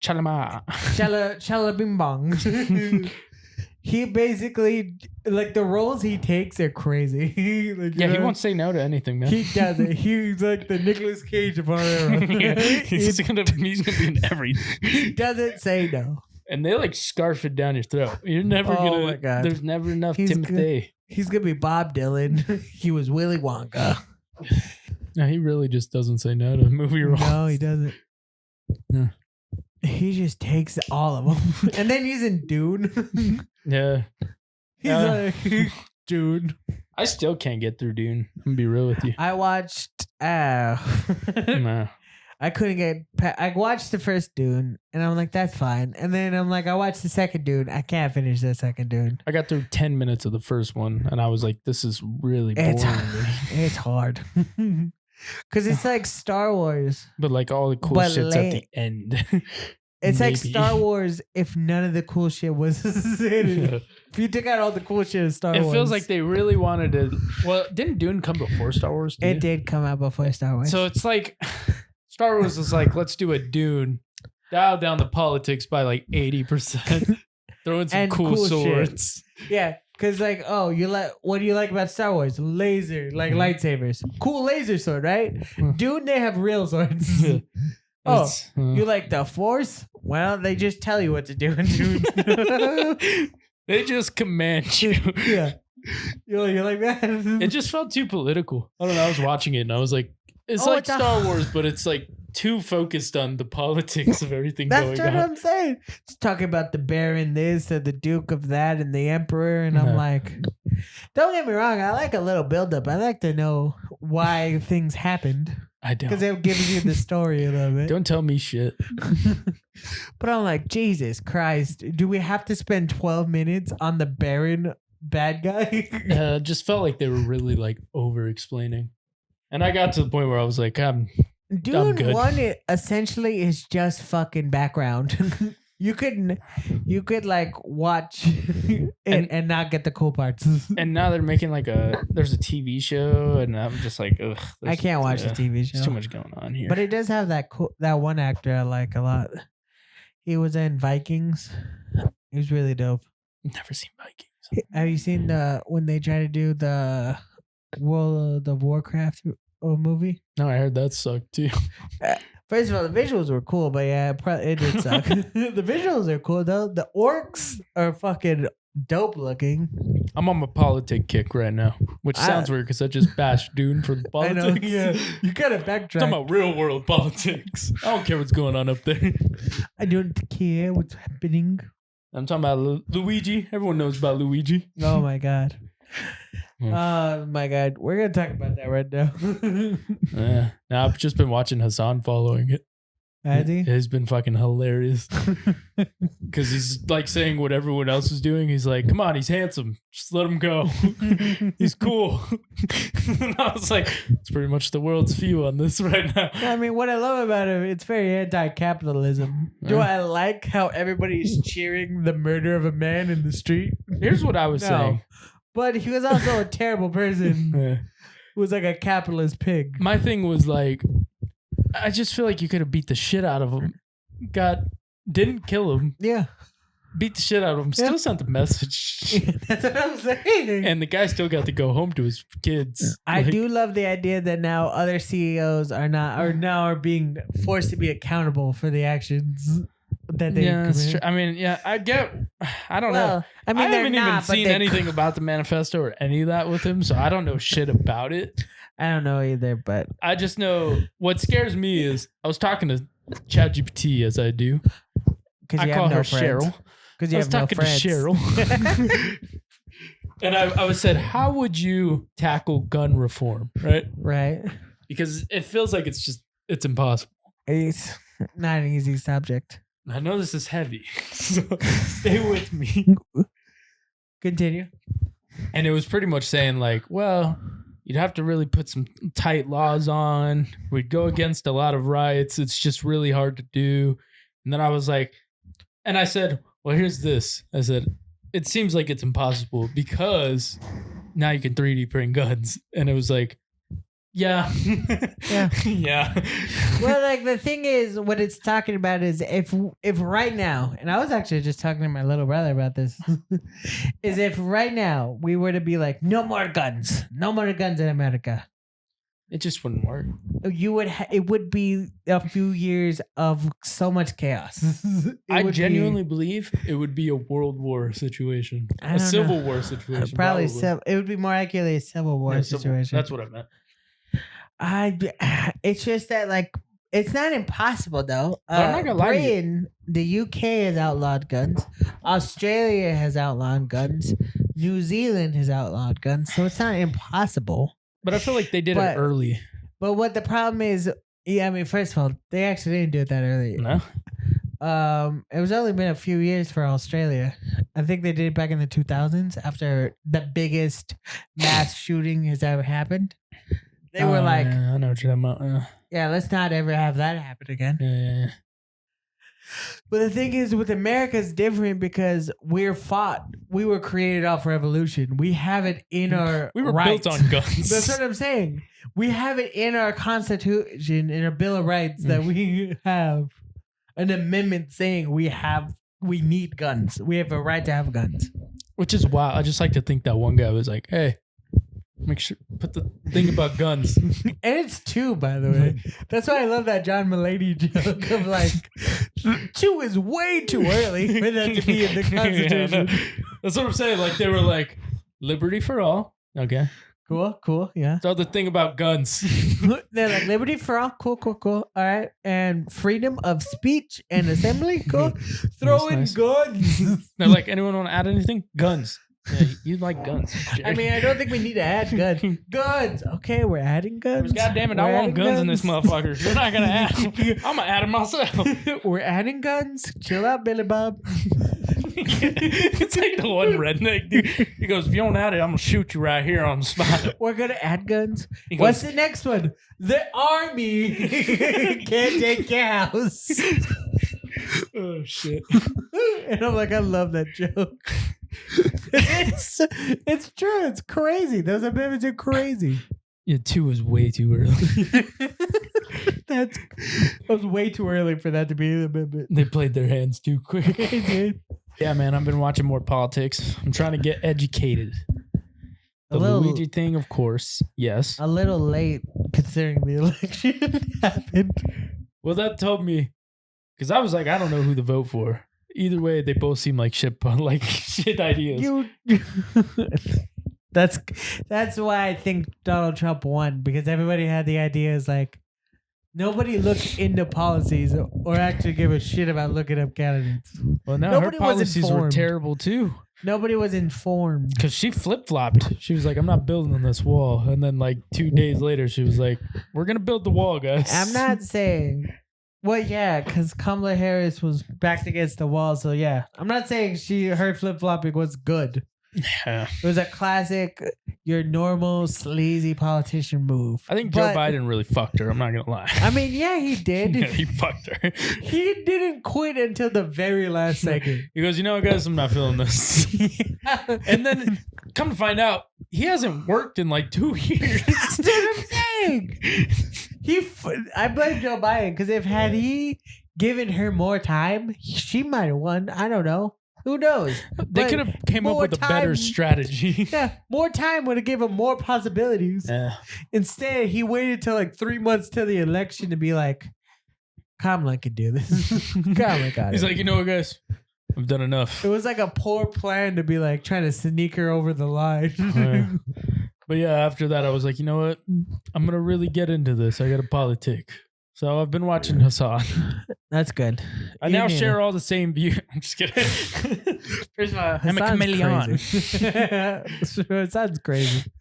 Chalamet. Chalabimbong. he basically like the roles he takes are crazy. Like, he won't say no to anything, man. He doesn't. He's like the Nicolas Cage of our era. He's gonna be in everything. He doesn't say no. And they like scarf it down your throat. You're never gonna. Oh my God. There's never enough Timothy. He's gonna be Bob Dylan. He was Willy Wonka. No, he really just doesn't say no to movie roles. No, he doesn't. Yeah. He just takes all of them. And then he's in Dune. Yeah. He's like, Dune. I still can't get through Dune. I'm gonna be real with you. I watched. No. I couldn't get. I watched the first Dune, and I'm like, that's fine. And then I'm like, I watched the second Dune. I can't finish the second Dune. I got through 10 minutes of the first one, and I was like, this is really boring. It's hard. Because it's like Star Wars. But like all the cool shit's at the end. It's like Star Wars if none of the cool shit was in it. If you took out all the cool shit of Star Wars. It feels like they really wanted to. Well, didn't Dune come before Star Wars? It did come out before Star Wars. So it's like Star Wars is like, let's do a Dune, dial down the politics by like 80%, throw in some cool swords. Shit. Yeah. Because, like, oh, what do you like about Star Wars? Laser, like lightsabers. Cool laser sword, right? Dude, they have real swords. Oh, you like the Force? Well, they just tell you what to do, dude. They just command you. Yeah. You like that? It just felt too political. I don't know. I was watching it and I was like, it's like Star Wars, but it's like too focused on the politics of everything going on. That's what I'm saying. It's talking about the Baron this and the Duke of that and the Emperor. And I'm like, don't get me wrong. I like a little buildup. I like to know why things happened. I don't. Because it gives you the story a little bit. Don't tell me shit. But I'm like, Jesus Christ. Do we have to spend 12 minutes on the Baron bad guy? Just felt like they were really like over explaining. And I got to the point where I was like, I'm Dune 1 essentially is just fucking background. You could like watch and not get the cool parts. And now they're making like there's a TV show, and I'm just like, ugh. I can't watch the TV show. There's too much going on here. But it does have that one actor I like a lot. He was in Vikings. He was really dope. Never seen Vikings. Have you seen when they try to do the World of Warcraft movie? No, I heard that sucked too. First of all, the visuals were cool, but yeah, it did suck. The visuals are cool though. The orcs are fucking dope looking. I'm on my politic kick right now, which sounds weird because I just bashed Dune for the politics. I know, yeah. You gotta backtrack. I'm talking about real world politics. I don't care what's going on up there. I don't care what's happening. I'm talking about Luigi. Everyone knows about Luigi. Oh my god. Oh my god. We're gonna talk about that right now. Now I've just been watching Hassan following it. Has he? It's been fucking hilarious. Because he's like saying what everyone else is doing. He's like, come on, he's handsome. Just let him go. He's cool. And I was like, it's pretty much the world's view on this right now. I mean, what I love about him, it's very anti-capitalism. Do I like how everybody's cheering the murder of a man in the street? Here's what I was saying. But he was also a terrible person. Who was like a capitalist pig. My thing was like, I just feel like you could have beat the shit out of him. Didn't kill him. Yeah. Beat the shit out of him. Still sent the message. That's what I'm saying. And the guy still got to go home to his kids. I do love the idea that now other CEOs are being forced to be accountable for the actions that they commit. I mean, I don't know. I mean, I haven't even seen anything about the manifesto or any of that with him, so I don't know shit about it. I don't know either, but I just know what scares me is I was talking to ChatGPT as I do. I call her Cheryl. Because you have no friends. I was talking to Cheryl. And I was said, how would you tackle gun reform? Right? Right. Because it feels like it's impossible. It's not an easy subject. I know this is heavy, so stay with me. Continue. And it was pretty much saying like, well, you'd have to really put some tight laws on. We'd go against a lot of rights. It's just really hard to do. And then I was like, and I said, well, here's this. I said, it seems like it's impossible because now you can 3D print guns. And it was like, Yeah. Yeah. Yeah. Well, like the thing is, what it's talking about is if right now, and I was actually just talking to my little brother about this, is if right now we were to be like, no more guns in America, It just wouldn't work. it would be a few years of so much chaos. I genuinely believe it would be a world war situation, a civil war situation. Probably. It would be more accurately a civil war situation. That's what I meant. It's just that like it's not impossible though. I'm not gonna lie to you. Britain, the UK has outlawed guns. Australia has outlawed guns. New Zealand has outlawed guns. So it's not impossible. But I feel like they did it early. But what the problem is, I mean, first of all, they actually didn't do it that early. No. It was only been a few years for Australia. I think they did it back in the 2000s after the biggest mass shooting has ever happened. They were like, yeah, I know what you're talking about. yeah, let's not ever have that happen again. Yeah. But the thing is, with America, it's different because we were created off revolution. We have it in our We were rights. built on guns. That's what I'm saying. We have it in our Constitution, in our Bill of Rights, that we have an amendment saying we need guns. We have a right to have guns. Which is wild. I just like to think that one guy was like, hey, make sure, put the thing about guns. And it's 2, by the way. That's why I love that John Mulaney joke of like, 2 is way too early for that to be in the Constitution. Yeah, that's what I'm saying. Like, they were like, liberty for all. Okay. Cool, yeah. So the thing about guns. They're like, liberty for all, cool. All right. And freedom of speech and assembly, cool. Throw in nice. guns. They're like, anyone want to add anything? Guns. Yeah, you like guns. I mean, I don't think we need to add guns. Guns. Okay, we're adding guns. God damn it, I want guns in this motherfucker. You're not going to add them. I'm going to add them myself. We're adding guns. Chill out, Billy Bob. It's like the one redneck dude. He goes, if you don't add it, I'm going to shoot you right here on the spot. We're going to add guns. Goes, what's the next one? The army can't take your house. Oh, shit. And I'm like, I love that joke. It's true. It's crazy. Those amendments are crazy. Yeah, 2 was way too early. That was way too early for that to be an amendment. They played their hands too quick. They did. Yeah, man, I've been watching more politics. I'm trying to get educated. The little, Luigi thing, of course. Yes. A little late considering the election happened. Well, that told me, because I was like, I don't know who to vote for. Either way, they both seem like shit ideas. That's why I think Donald Trump won, because everybody had the ideas like nobody looked into policies or actually give a shit about looking up candidates. Well, no, her policies were terrible too. Nobody was informed. Because she flip-flopped. She was like, I'm not building this wall. And then like 2 days later, she was like, we're going to build the wall, guys. I'm not saying... Well, yeah, because Kamala Harris was backed against the wall, so yeah. I'm not saying her flip-flopping was good. Yeah. It was a classic, your normal sleazy politician move. I think Joe Biden really fucked her. I'm not going to lie. I mean, yeah, he did. Yeah, he fucked her. He didn't quit until the very last second. He goes, you know what, guys, I'm not feeling this. And then, come to find out, he hasn't worked in like 2 years. That's what I'm saying. I blame Joe Biden because had he given her more time, she might have won. I don't know. Who knows? They could have came up with a better strategy. Yeah, more time would have given him more possibilities. Yeah. Instead, he waited till like 3 months till the election to be like, Kamala can do this. Kamala got it. He's like, you know what, guys? I've done enough. It was like a poor plan to be like trying to sneak her over the line. But yeah, after that, I was like, you know what? I'm going to really get into this. I got a politic. So I've been watching Hassan. That's good. I now share all the same views. I'm just kidding. First of all, I'm a chameleon. Hassan's crazy.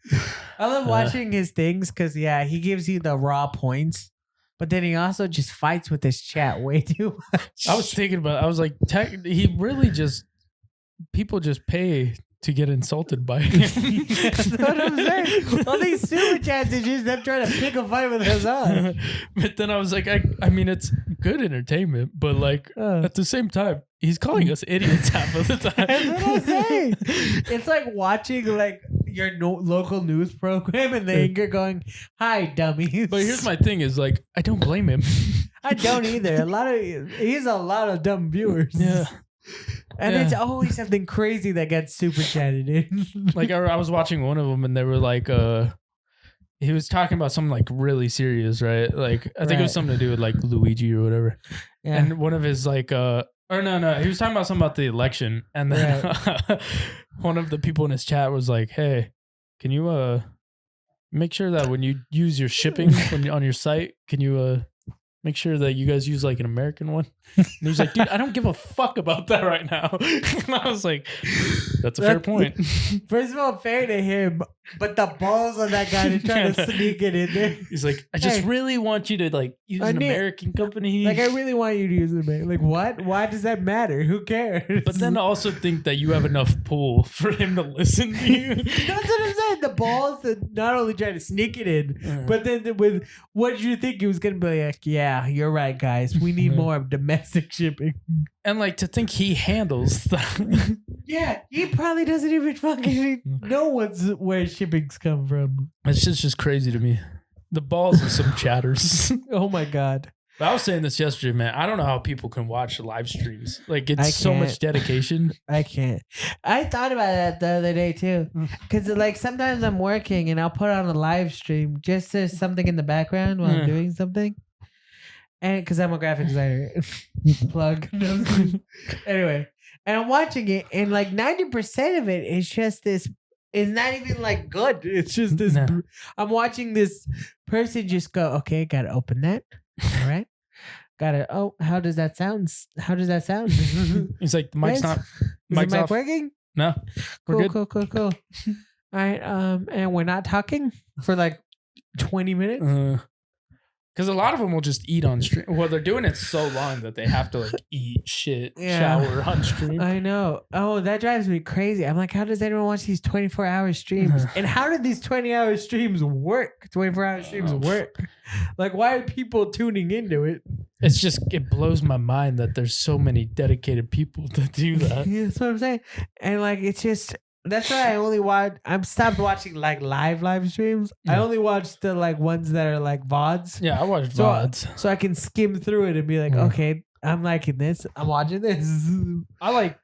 I love watching his things because, yeah, he gives you the raw points. But then he also just fights with his chat way too much. I was thinking about it. I was like, he really just, people just pay to get insulted by him. That's what I'm saying. All these super chats are just them trying to pick a fight with Hassan. But then I was like, I mean, it's good entertainment, but like at the same time, he's calling us idiots half of the time. That's what I'm saying. It's like watching like your local news program and the anchor going, "Hi, dummies." But here's my thing: is like I don't blame him. I don't either. He has a lot of dumb viewers. Yeah. And it's always something crazy that gets super chatted in. Like I was watching one of them and they were like, he was talking about something like really serious, right? Like I think it was something to do with like Luigi or whatever. Yeah. And one of his like, or no, he was talking about something about the election, and then one of the people in his chat was like, "Hey, can you make sure that when you use your shipping on your site, can you make sure that you guys use like an American one?" And he was like, "Dude, I don't give a fuck about that right now." And I was like, "That's a fair point." First of all, fair to him, but the balls on that guy to try to sneak it in there. He's like, "I just really want you to like use an American company. Like, I really want you to use an American." Like, what? Why does that matter? Who cares? But then also think that you have enough pull for him to listen to you. That's what I'm saying. The balls to not only try to sneak it in, but then with what did you think he was going to be like? Yeah, you're right, guys. We need more domestic shipping. And like to think he handles that. Yeah, he probably doesn't even fucking know where shippings come from. It's just crazy to me. The balls of some chatters. Oh my God. But I was saying this yesterday, man. I don't know how people can watch live streams. Like, it's so much dedication. I can't. I thought about that the other day too. Because like sometimes I'm working and I'll put on a live stream just as something in the background while I'm doing something. And because I'm a graphic designer. Plug. Anyway. And I'm watching it, and like 90% of it is just this. It's not even like good. It's just this. No. I'm watching this person just go, "Okay, gotta open that. All right, gotta. Oh, how does that sound? How does that sound?" He's like, "The mic's not. Mic's off. Working? No, we're good. Cool. All right. And we're not talking for like 20 minutes. Because a lot of them will just eat on stream. Well, they're doing it so long that they have to like eat, shit, shower on stream. I know. Oh, that drives me crazy. I'm like, how does anyone watch these 24-hour streams? And how did these 20-hour streams work? 24-hour streams work? Like, why are people tuning into it? It's just, it blows my mind that there's so many dedicated people to do that. Yeah, that's what I'm saying. And like, it's just... That's why I only watch. I've stopped watching like live streams. Yeah. I only watch the like ones that are like VODs. Yeah, I watch VODs. So I can skim through it and be like, okay, I'm liking this. I'm watching this. I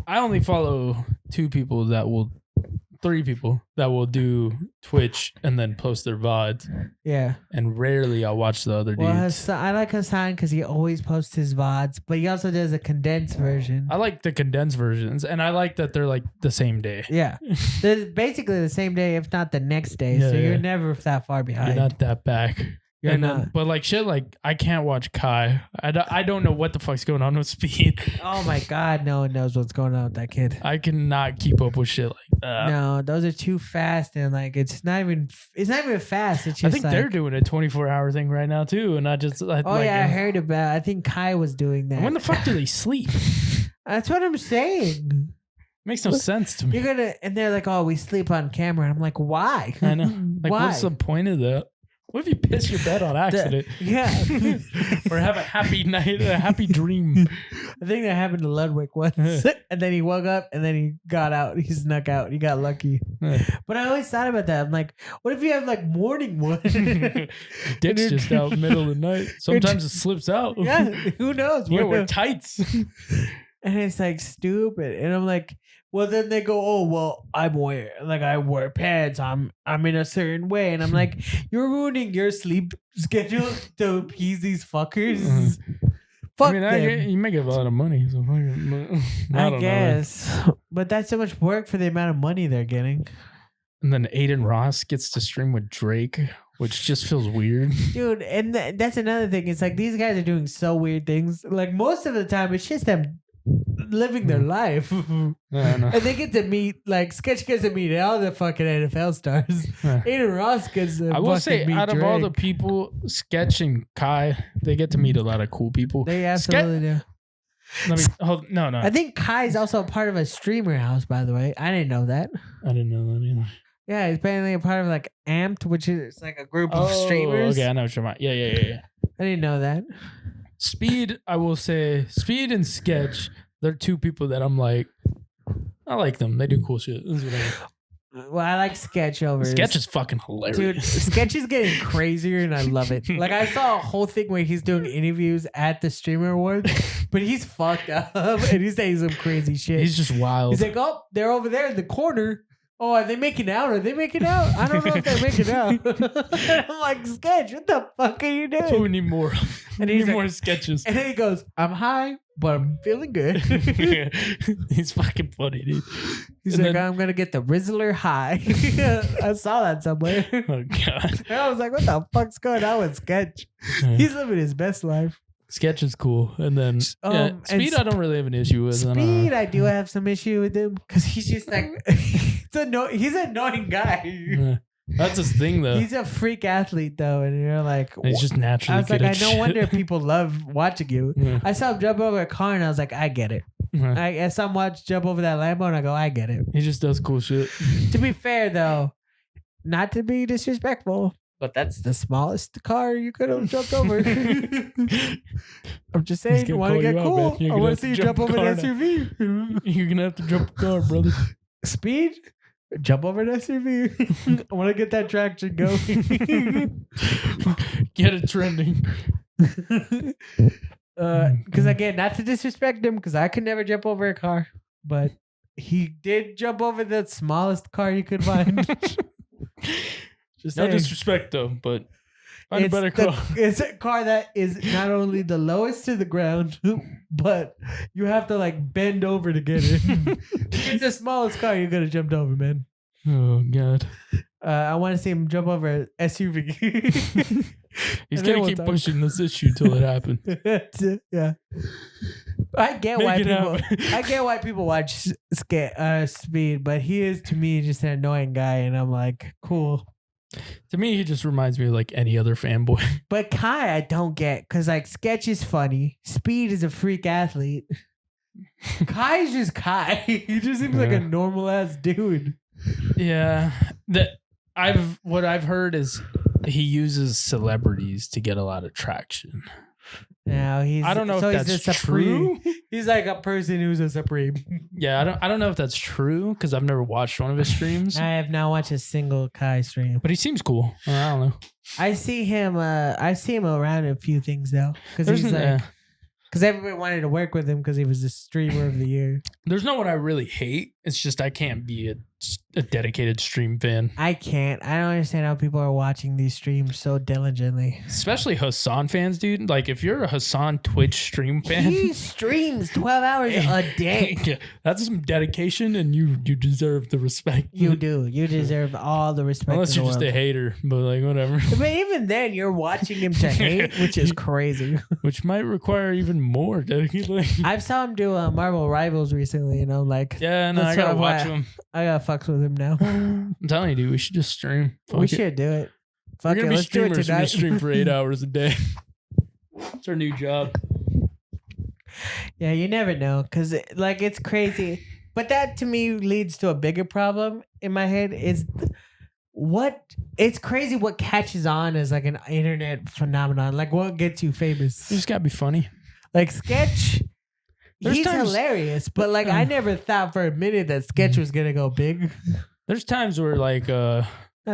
only follow 3 people that will do Twitch and then post their VODs. Yeah. And rarely I'll watch the other dudes. I like Hassan because he always posts his VODs, but he also does a condensed version. I like the condensed versions, and I like that they're like the same day. Yeah. They're basically the same day, if not the next day. Yeah, so you're never that far behind. You're not that back. You're not. But like shit, like I can't watch Kai. I don't know what the fuck's going on with Speed. Oh my God, no one knows what's going on with that kid. I cannot keep up with shit like that. No, those are too fast, and like it's not even fast. It's just I think they're doing a 24-hour thing right now too, and not just. I heard about. I think Kai was doing that. When the fuck do they sleep? That's what I'm saying. Makes no sense to me. And they're like, "Oh, we sleep on camera," and I'm like, "Why?" I know. Like, why? What's the point of that? What if you piss your bed on accident? Or have a happy night, a happy dream. I think that happened to Ludwig once. And then he woke up and then he got out. He snuck out. He got lucky. But I always thought about that. I'm like, what if you have like morning one? Dick's just out middle of the night. Sometimes it slips out. Yeah, who knows? You wear tights. And it's like stupid. And I'm like, well, then they go, oh, well, I wear pants. I'm in a certain way. And I'm like, you're ruining your sleep schedule to appease these fuckers. Fuck them. You make a lot of money. So I guess. But that's so much work for the amount of money they're getting. And then Aiden Ross gets to stream with Drake, which just feels weird. Dude, and that's another thing. It's like these guys are doing so weird things. Like most of the time, it's just them living their life. And they get to meet, like, Sketch gets to meet all the fucking NFL stars. Aiden Ross gets to I will say, meet out Drake. of all the people, Sketch and Kai, they get to meet a lot of cool people. They absolutely do. No. I think Kai's also a part of a streamer house, by the way. I didn't know that. I didn't know that either. Yeah, he's apparently a part of, like, Amped, which is, like, a group of streamers. Okay, I know what you're about. Yeah. I didn't know that. Speed, I will say, Speed and Sketch, they're 2 people that I'm like, I like them. They do cool shit. Well, I like Sketch over. Sketch is fucking hilarious. Dude, Sketch is getting crazier and I love it. Like I saw a whole thing where he's doing interviews at the Streamer Awards, but he's fucked up and he's saying some crazy shit. He's just wild. He's like, oh, they're over there in the corner. Oh, are they making out? Are they making out? I don't know if they're making out. I'm like, Sketch, what the fuck are you doing? That's what we need more of. And We he's need like- more sketches. And then he goes, I'm high, but I'm feeling good. He's fucking funny, dude. He's And like, then- I'm going to get the Rizzler high. I saw that somewhere. Oh, God. And I was like, what the fuck's going on with Sketch? He's living his best life. Sketch is cool. And then and Speed, I don't really have an issue with. Speed, I do have some issue with him because he's just like, he's an annoying guy. That's his thing, though. He's a freak athlete, though. And you're like, He's just naturally I was like, good I at no shit. wonder people love watching you. Yeah. I saw him jump over a car and I was like, I get it. I saw him jump over that Lambo and I go, I get it. He just does cool shit. To be fair, though, not to be disrespectful, but that's the smallest car you could have jumped over. I'm just saying, gonna you want to call get you out, cool? man. You're I gonna want have to see to you jump jump over an the car SUV. You're going to have to jump a car, brother. Speed? Jump over an SUV. I want to get that traction going. Get it trending. Because again, not to disrespect him, because I could never jump over a car, but he did jump over the smallest car you could find. Just No saying. disrespect, though, but find a better car. It's a car that is not only the lowest to the ground, but you have to like bend over to get it. It's the smallest car you could have jumped over, man. Oh, God. I want to see him jump over an SUV. He's And then going to we'll keep talk. pushing this issue till it happens. Yeah, I get Make why it people. happen. I get why people watch Speed, but he is to me just an annoying guy, and I'm like, cool. To me, he just reminds me of like any other fanboy. But Kai, I don't get because like Sketch is funny, Speed is a freak athlete. Kai's just Kai. He just seems like a Yeah. normal ass dude. Yeah, what I've heard is he uses celebrities to get a lot of traction. Now he's. I don't know so if he's that's a supreme. true. He's like a person who's a supreme. Yeah, I don't know if that's true because I've never watched one of his streams. I have not watched a single Kai stream. But he seems cool. I don't know. I see him. I see him around in a few things though, because he's like. Because everybody wanted to work with him because he was the streamer of the year. There's no one I really hate. It's just I can't be a dedicated stream fan. I can't. I don't understand how people are watching these streams so diligently. Especially Hassan fans, dude. Like, if you're a Hassan Twitch stream fan, He streams 12 hours a day. yeah, that's some dedication, and you deserve the respect. You do. You deserve all the respect. Unless in you're the just a world. hater, but like whatever. But even then, you're watching him to hate, which is crazy. Which might require even more dedication. I saw him do Marvel Rivals recently, and I'm like, Yeah, no, I That's gotta why watch I- them. I gotta fucks with him now. I'm telling you, dude, we should just stream. Fuck We it. should do it. We're Fuck gonna it, be let's do it streamers. We're gonna tonight. stream for 8 hours a day. It's our new job. Yeah, you never know, cause like it's crazy. But that to me leads to a bigger problem in my head is it's crazy what catches on as like an internet phenomenon. Like what gets you famous? You just gotta be funny. Like Sketch, There's he's times- hilarious, but like I never thought for a minute that Sketch was gonna go big. There's times where like Not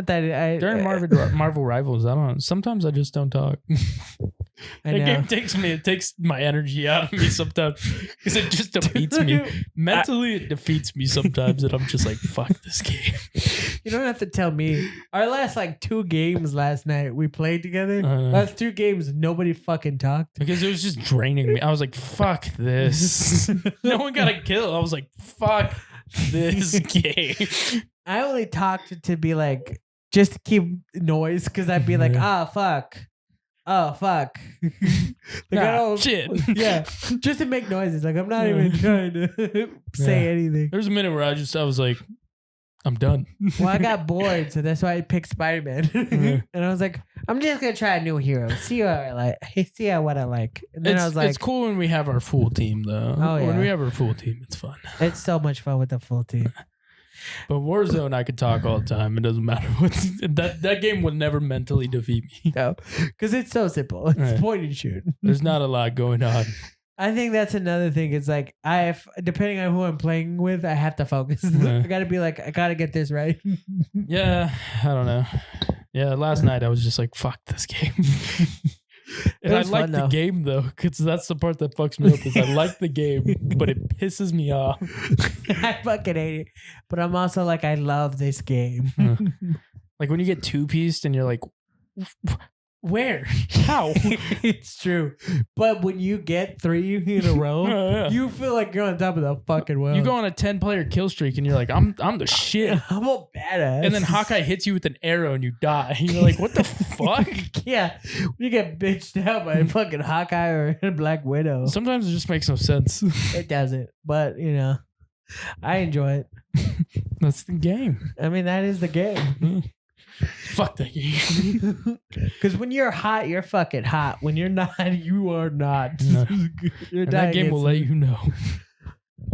that I during Marvel Rivals, I don't. Sometimes I just don't talk. I The know. game takes my energy out of me sometimes because it just defeats me mentally. It defeats me sometimes, and I'm just like, "Fuck this game." You don't have to tell me. Our last like 2 games last night we played together. know. Last 2 games, nobody fucking talked. Because it was just draining me. I was like, "Fuck this." No one got a kill. I was like, "Fuck this game." I only talked to be like just to keep noise because I'd be like, Yeah. fuck. Oh fuck. Like, I Nah, don't- shit. Yeah. Just to make noises. Like I'm not even trying to say Yeah. anything. There was a minute where I was like, "I'm done." Well, I got bored, so that's why I picked Spider-Man. And I was like, I'm just gonna try a new hero. See what I like. See what I like. And then I was like, it's cool when we have our full team, though. Oh, yeah. When we have our full team, it's fun. it's so much fun with the full team. But Warzone, I could talk all the time. It doesn't matter what that game would never mentally defeat me. No, because it's so simple. It's Right. point and shoot. There's not a lot going on. I think that's another thing. It's like depending on who I'm playing with, I have to focus. Yeah. I gotta be like, I gotta get this right. Yeah, I don't know. Yeah, last night I was just like, fuck this game. And I like the game though, because that's the part that fucks me up. Is I like the game, but it pisses me off. I fucking hate it, but I'm also like, I love this game. Like when you get two-pieced and you're like, where? How? It's true, but when you get 3 in a row, Yeah. you feel like you're on top of the fucking world. You go on a 10-player kill streak and you're like, I'm the shit. I'm a badass. And then Hawkeye hits you with an arrow and you die. You're like, what the fuck? Yeah, you get bitched out by a fucking Hawkeye or a Black Widow. Sometimes it just makes no sense. It doesn't, but I enjoy it. That's the game. I mean, that is the game. Fuck that game. Because when you're hot, you're fucking hot. When you're not, you are not. No. You're And that game will let you know.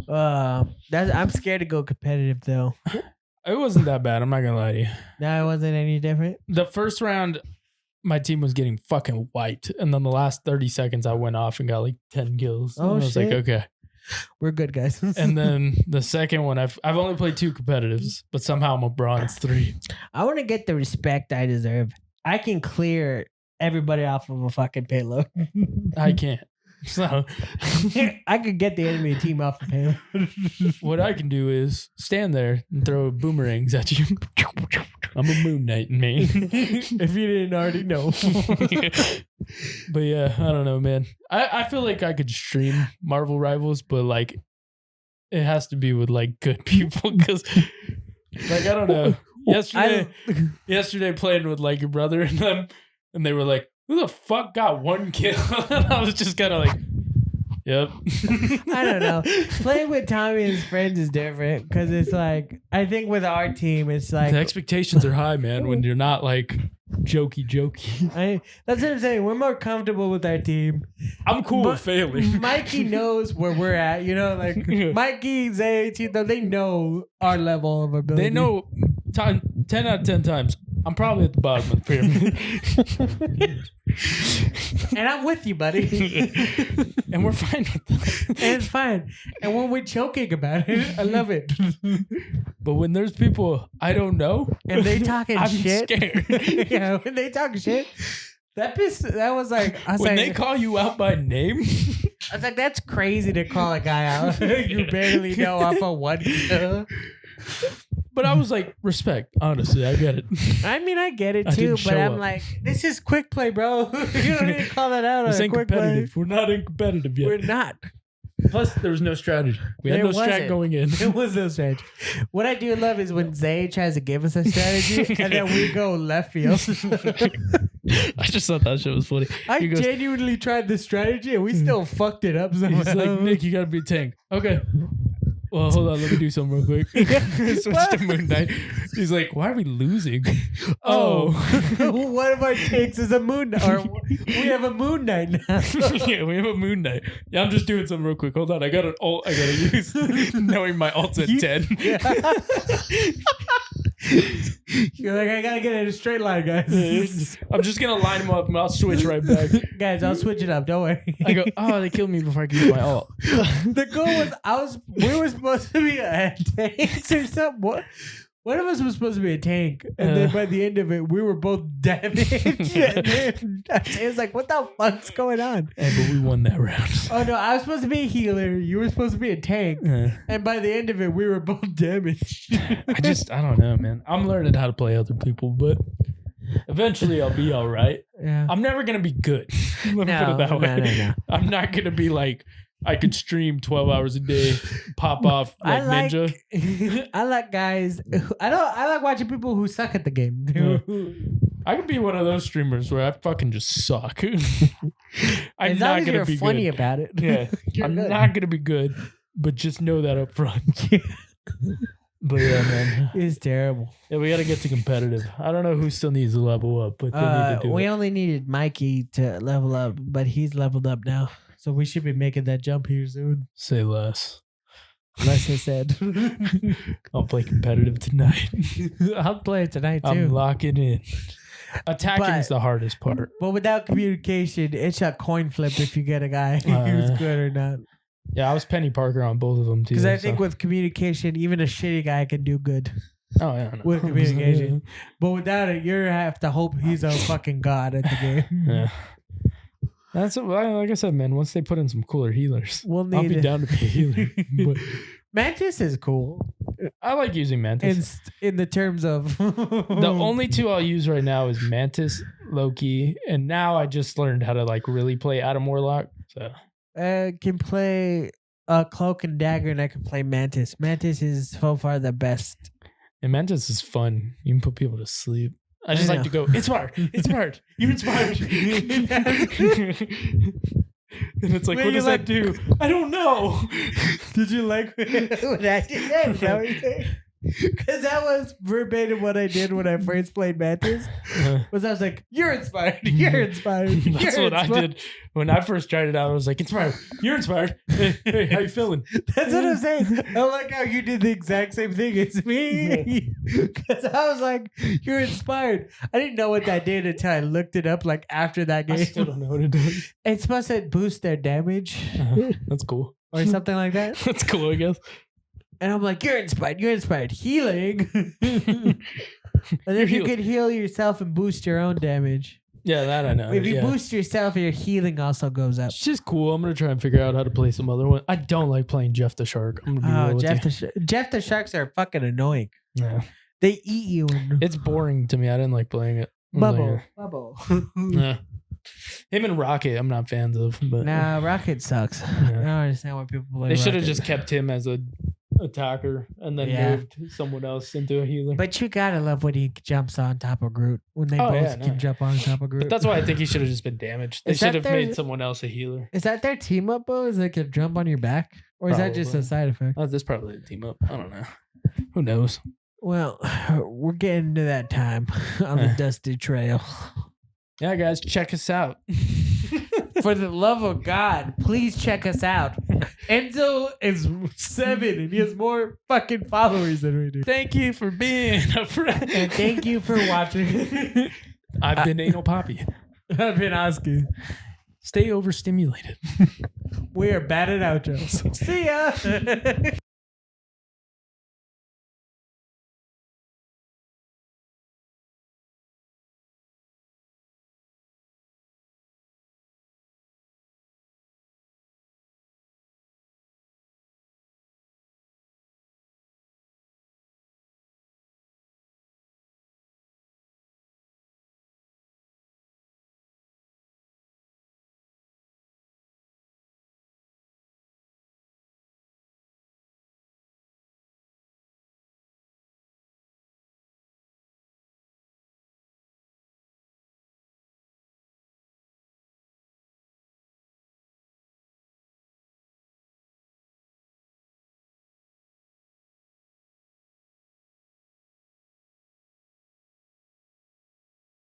I'm scared to go competitive though. It wasn't that bad. I'm not gonna lie to you. No, it wasn't any different. The first round, my team was getting fucking wiped, and then the last 30 seconds, I went off and got like 10 kills. Oh, and I was like, shit. okay. We're good, guys. And then the second one, I've only played 2 competitives, but somehow I'm a bronze 3. I want to get the respect I deserve. I can clear everybody off of a fucking payload. I can't. So I could get the enemy team off the payload. what I can do is stand there and throw boomerangs at you. I'm a Moon Knight, man. If you didn't already know. But yeah, I don't know, man. I feel like I could stream Marvel Rivals, but like it has to be with like good people because like I don't know. Yesterday playing with like your brother and them, and they were like, who the fuck got 1 kill? And I was just kind of like, yep. I don't know. Playing with Tommy and his friends is different because it's like, I think with our team, it's like The expectations are high, man, when you're not like jokey. that's what I'm saying. We're more comfortable with our team. I'm cool with failing. Mikey knows where we're at, like Mikey, Zay, Tito, they know our level of ability. They know 10 out of 10 times. I'm probably at the bottom of the pyramid. And I'm with you, buddy. And we're fine with that. And it's fine. And when we're joking about it, I love it. But when there's people I don't know and they talking I'm shit. scared. Yeah, when they talk shit. That was like, when they call you out by name, I was like, that's crazy to call a guy out. You barely know off of 1 kill. but I was like, respect. Honestly, I get it. I mean, I get it I too, didn't but show I'm up. like, this is quick play, bro. You don't need to call that out. This on a ain't quick play. competitive. We're not in competitive yet. We're not. Plus, there was no strategy. We had There no strat wasn't. going in. It was no strategy. What I do love is when Zay tries to give us a strategy and then we go left field. I just thought that shit was funny. I He goes, genuinely tried the strategy and we still fucked it up somehow. he's like, Nick, you gotta be a tank. Okay. Well, hold on. Let me do something real quick. Switch to Moon Knight. He's like, why are we losing? Oh. One of our takes is a moon knight. Or we have a moon knight now. Yeah, we have a Moon Knight. Yeah, I'm just doing something real quick. Hold on. I got an ult I gotta use. Knowing my ult's at 10. You're like, I gotta get in a straight line, guys. I'm just gonna line them up and I'll switch right back. Guys, I'll switch it up. Don't worry. I go, oh, they killed me before I could use my ult. The goal was we were supposed to be a tanks or something. One of us was supposed to be a tank, and then by the end of it, we were both damaged. And then it was like, what the fuck's going on? Hey, but we won that round. Oh no, I was supposed to be a healer. You were supposed to be a tank. And by the end of it, we were both damaged. I don't know, man. I'm learning how to play other people, but eventually I'll be all right. Yeah. I'm never going to be good. Let me put it that way. No. I'm not going to be like, I could stream 12 hours a day, pop off like Ninja. I like guys. I like watching people who suck at the game. I could be one of those streamers where I fucking just suck. I'm as long not as going to you're be funny good. about it. Yeah. I'm good. not going to be good, but just know that up front. But yeah, man. It's terrible. Yeah, we got to get to competitive. I don't know who still needs to level up, but they need to do we it. only needed Mikey to level up, but he's leveled up now. So we should be making that jump here soon. Say less. Less I said. I'll play competitive tonight. I'll play it tonight too. I'm locking in. Attacking's the hardest part. But without communication, it's a coin flip if you get a guy who's good or not. Yeah, I was Penny Parker on both of them too. Because I think with communication, even a shitty guy can do good. Oh yeah, no. With communication. But without it, you have to hope he's a fucking god at the game. Yeah. That's like I said, man. Once they put in some cooler healers, I'll be down to be a healer. But Mantis is cool. I like using Mantis. In the terms of the only two I'll use right now is Mantis, Loki, and now I just learned how to like really play Adam Warlock. So I can play Cloak and Dagger, and I can play Mantis. Mantis is so far the best. And Mantis is fun. You can put people to sleep. I just like to go, inspired. You're inspired. And it's like, what does that do? I don't know. Did you like what I did? Is that what you say? Because that was verbatim what I did when I first played Mantis. Was I was like, you're inspired. You're inspired. That's what I did when I first tried it out. I was like, inspired. You're inspired. Hey, how you feeling? That's what I'm saying. I like how you did the exact same thing as me. Because I was like, you're inspired. I didn't know what that did until I looked it up like after that game. I still don't know what it does. It's supposed to boost their damage. That's cool. Or something like that. That's cool, I guess. And I'm like, you're inspired. Healing. And then you can heal yourself and boost your own damage. Yeah, that I know. If you boost yourself, your healing also goes up. It's just cool. I'm going to try and figure out how to play some other one. I don't like playing Jeff the Shark. I'm going to be real with you. Jeff the Sharks are fucking annoying. Yeah. They eat you. It's boring to me. I didn't like playing it. Bubble. Yeah. Him and Rocket, I'm not fans of. But nah, Rocket sucks. Yeah. I don't understand why people play They should have just kept him as a attacker and then moved someone else into a healer. But you gotta love when he jumps on top of Groot. When they both can jump on top of Groot. But that's why I think he should have just been damaged. They should have made someone else a healer. Is that their team up, Bo? Is they can jump on your back? Or is that just a side effect? Oh, that's probably a team up. I don't know. Who knows? Well, we're getting to that time on the Dusty Trail. Yeah, guys, check us out. For the love of God, please check us out. Enzo is 7 and he has more fucking followers than we do. Thank you for being a friend. And thank you for watching. I've been Anal Poppy. I've been Osckie. Stay overstimulated. We are bad at outros. See ya.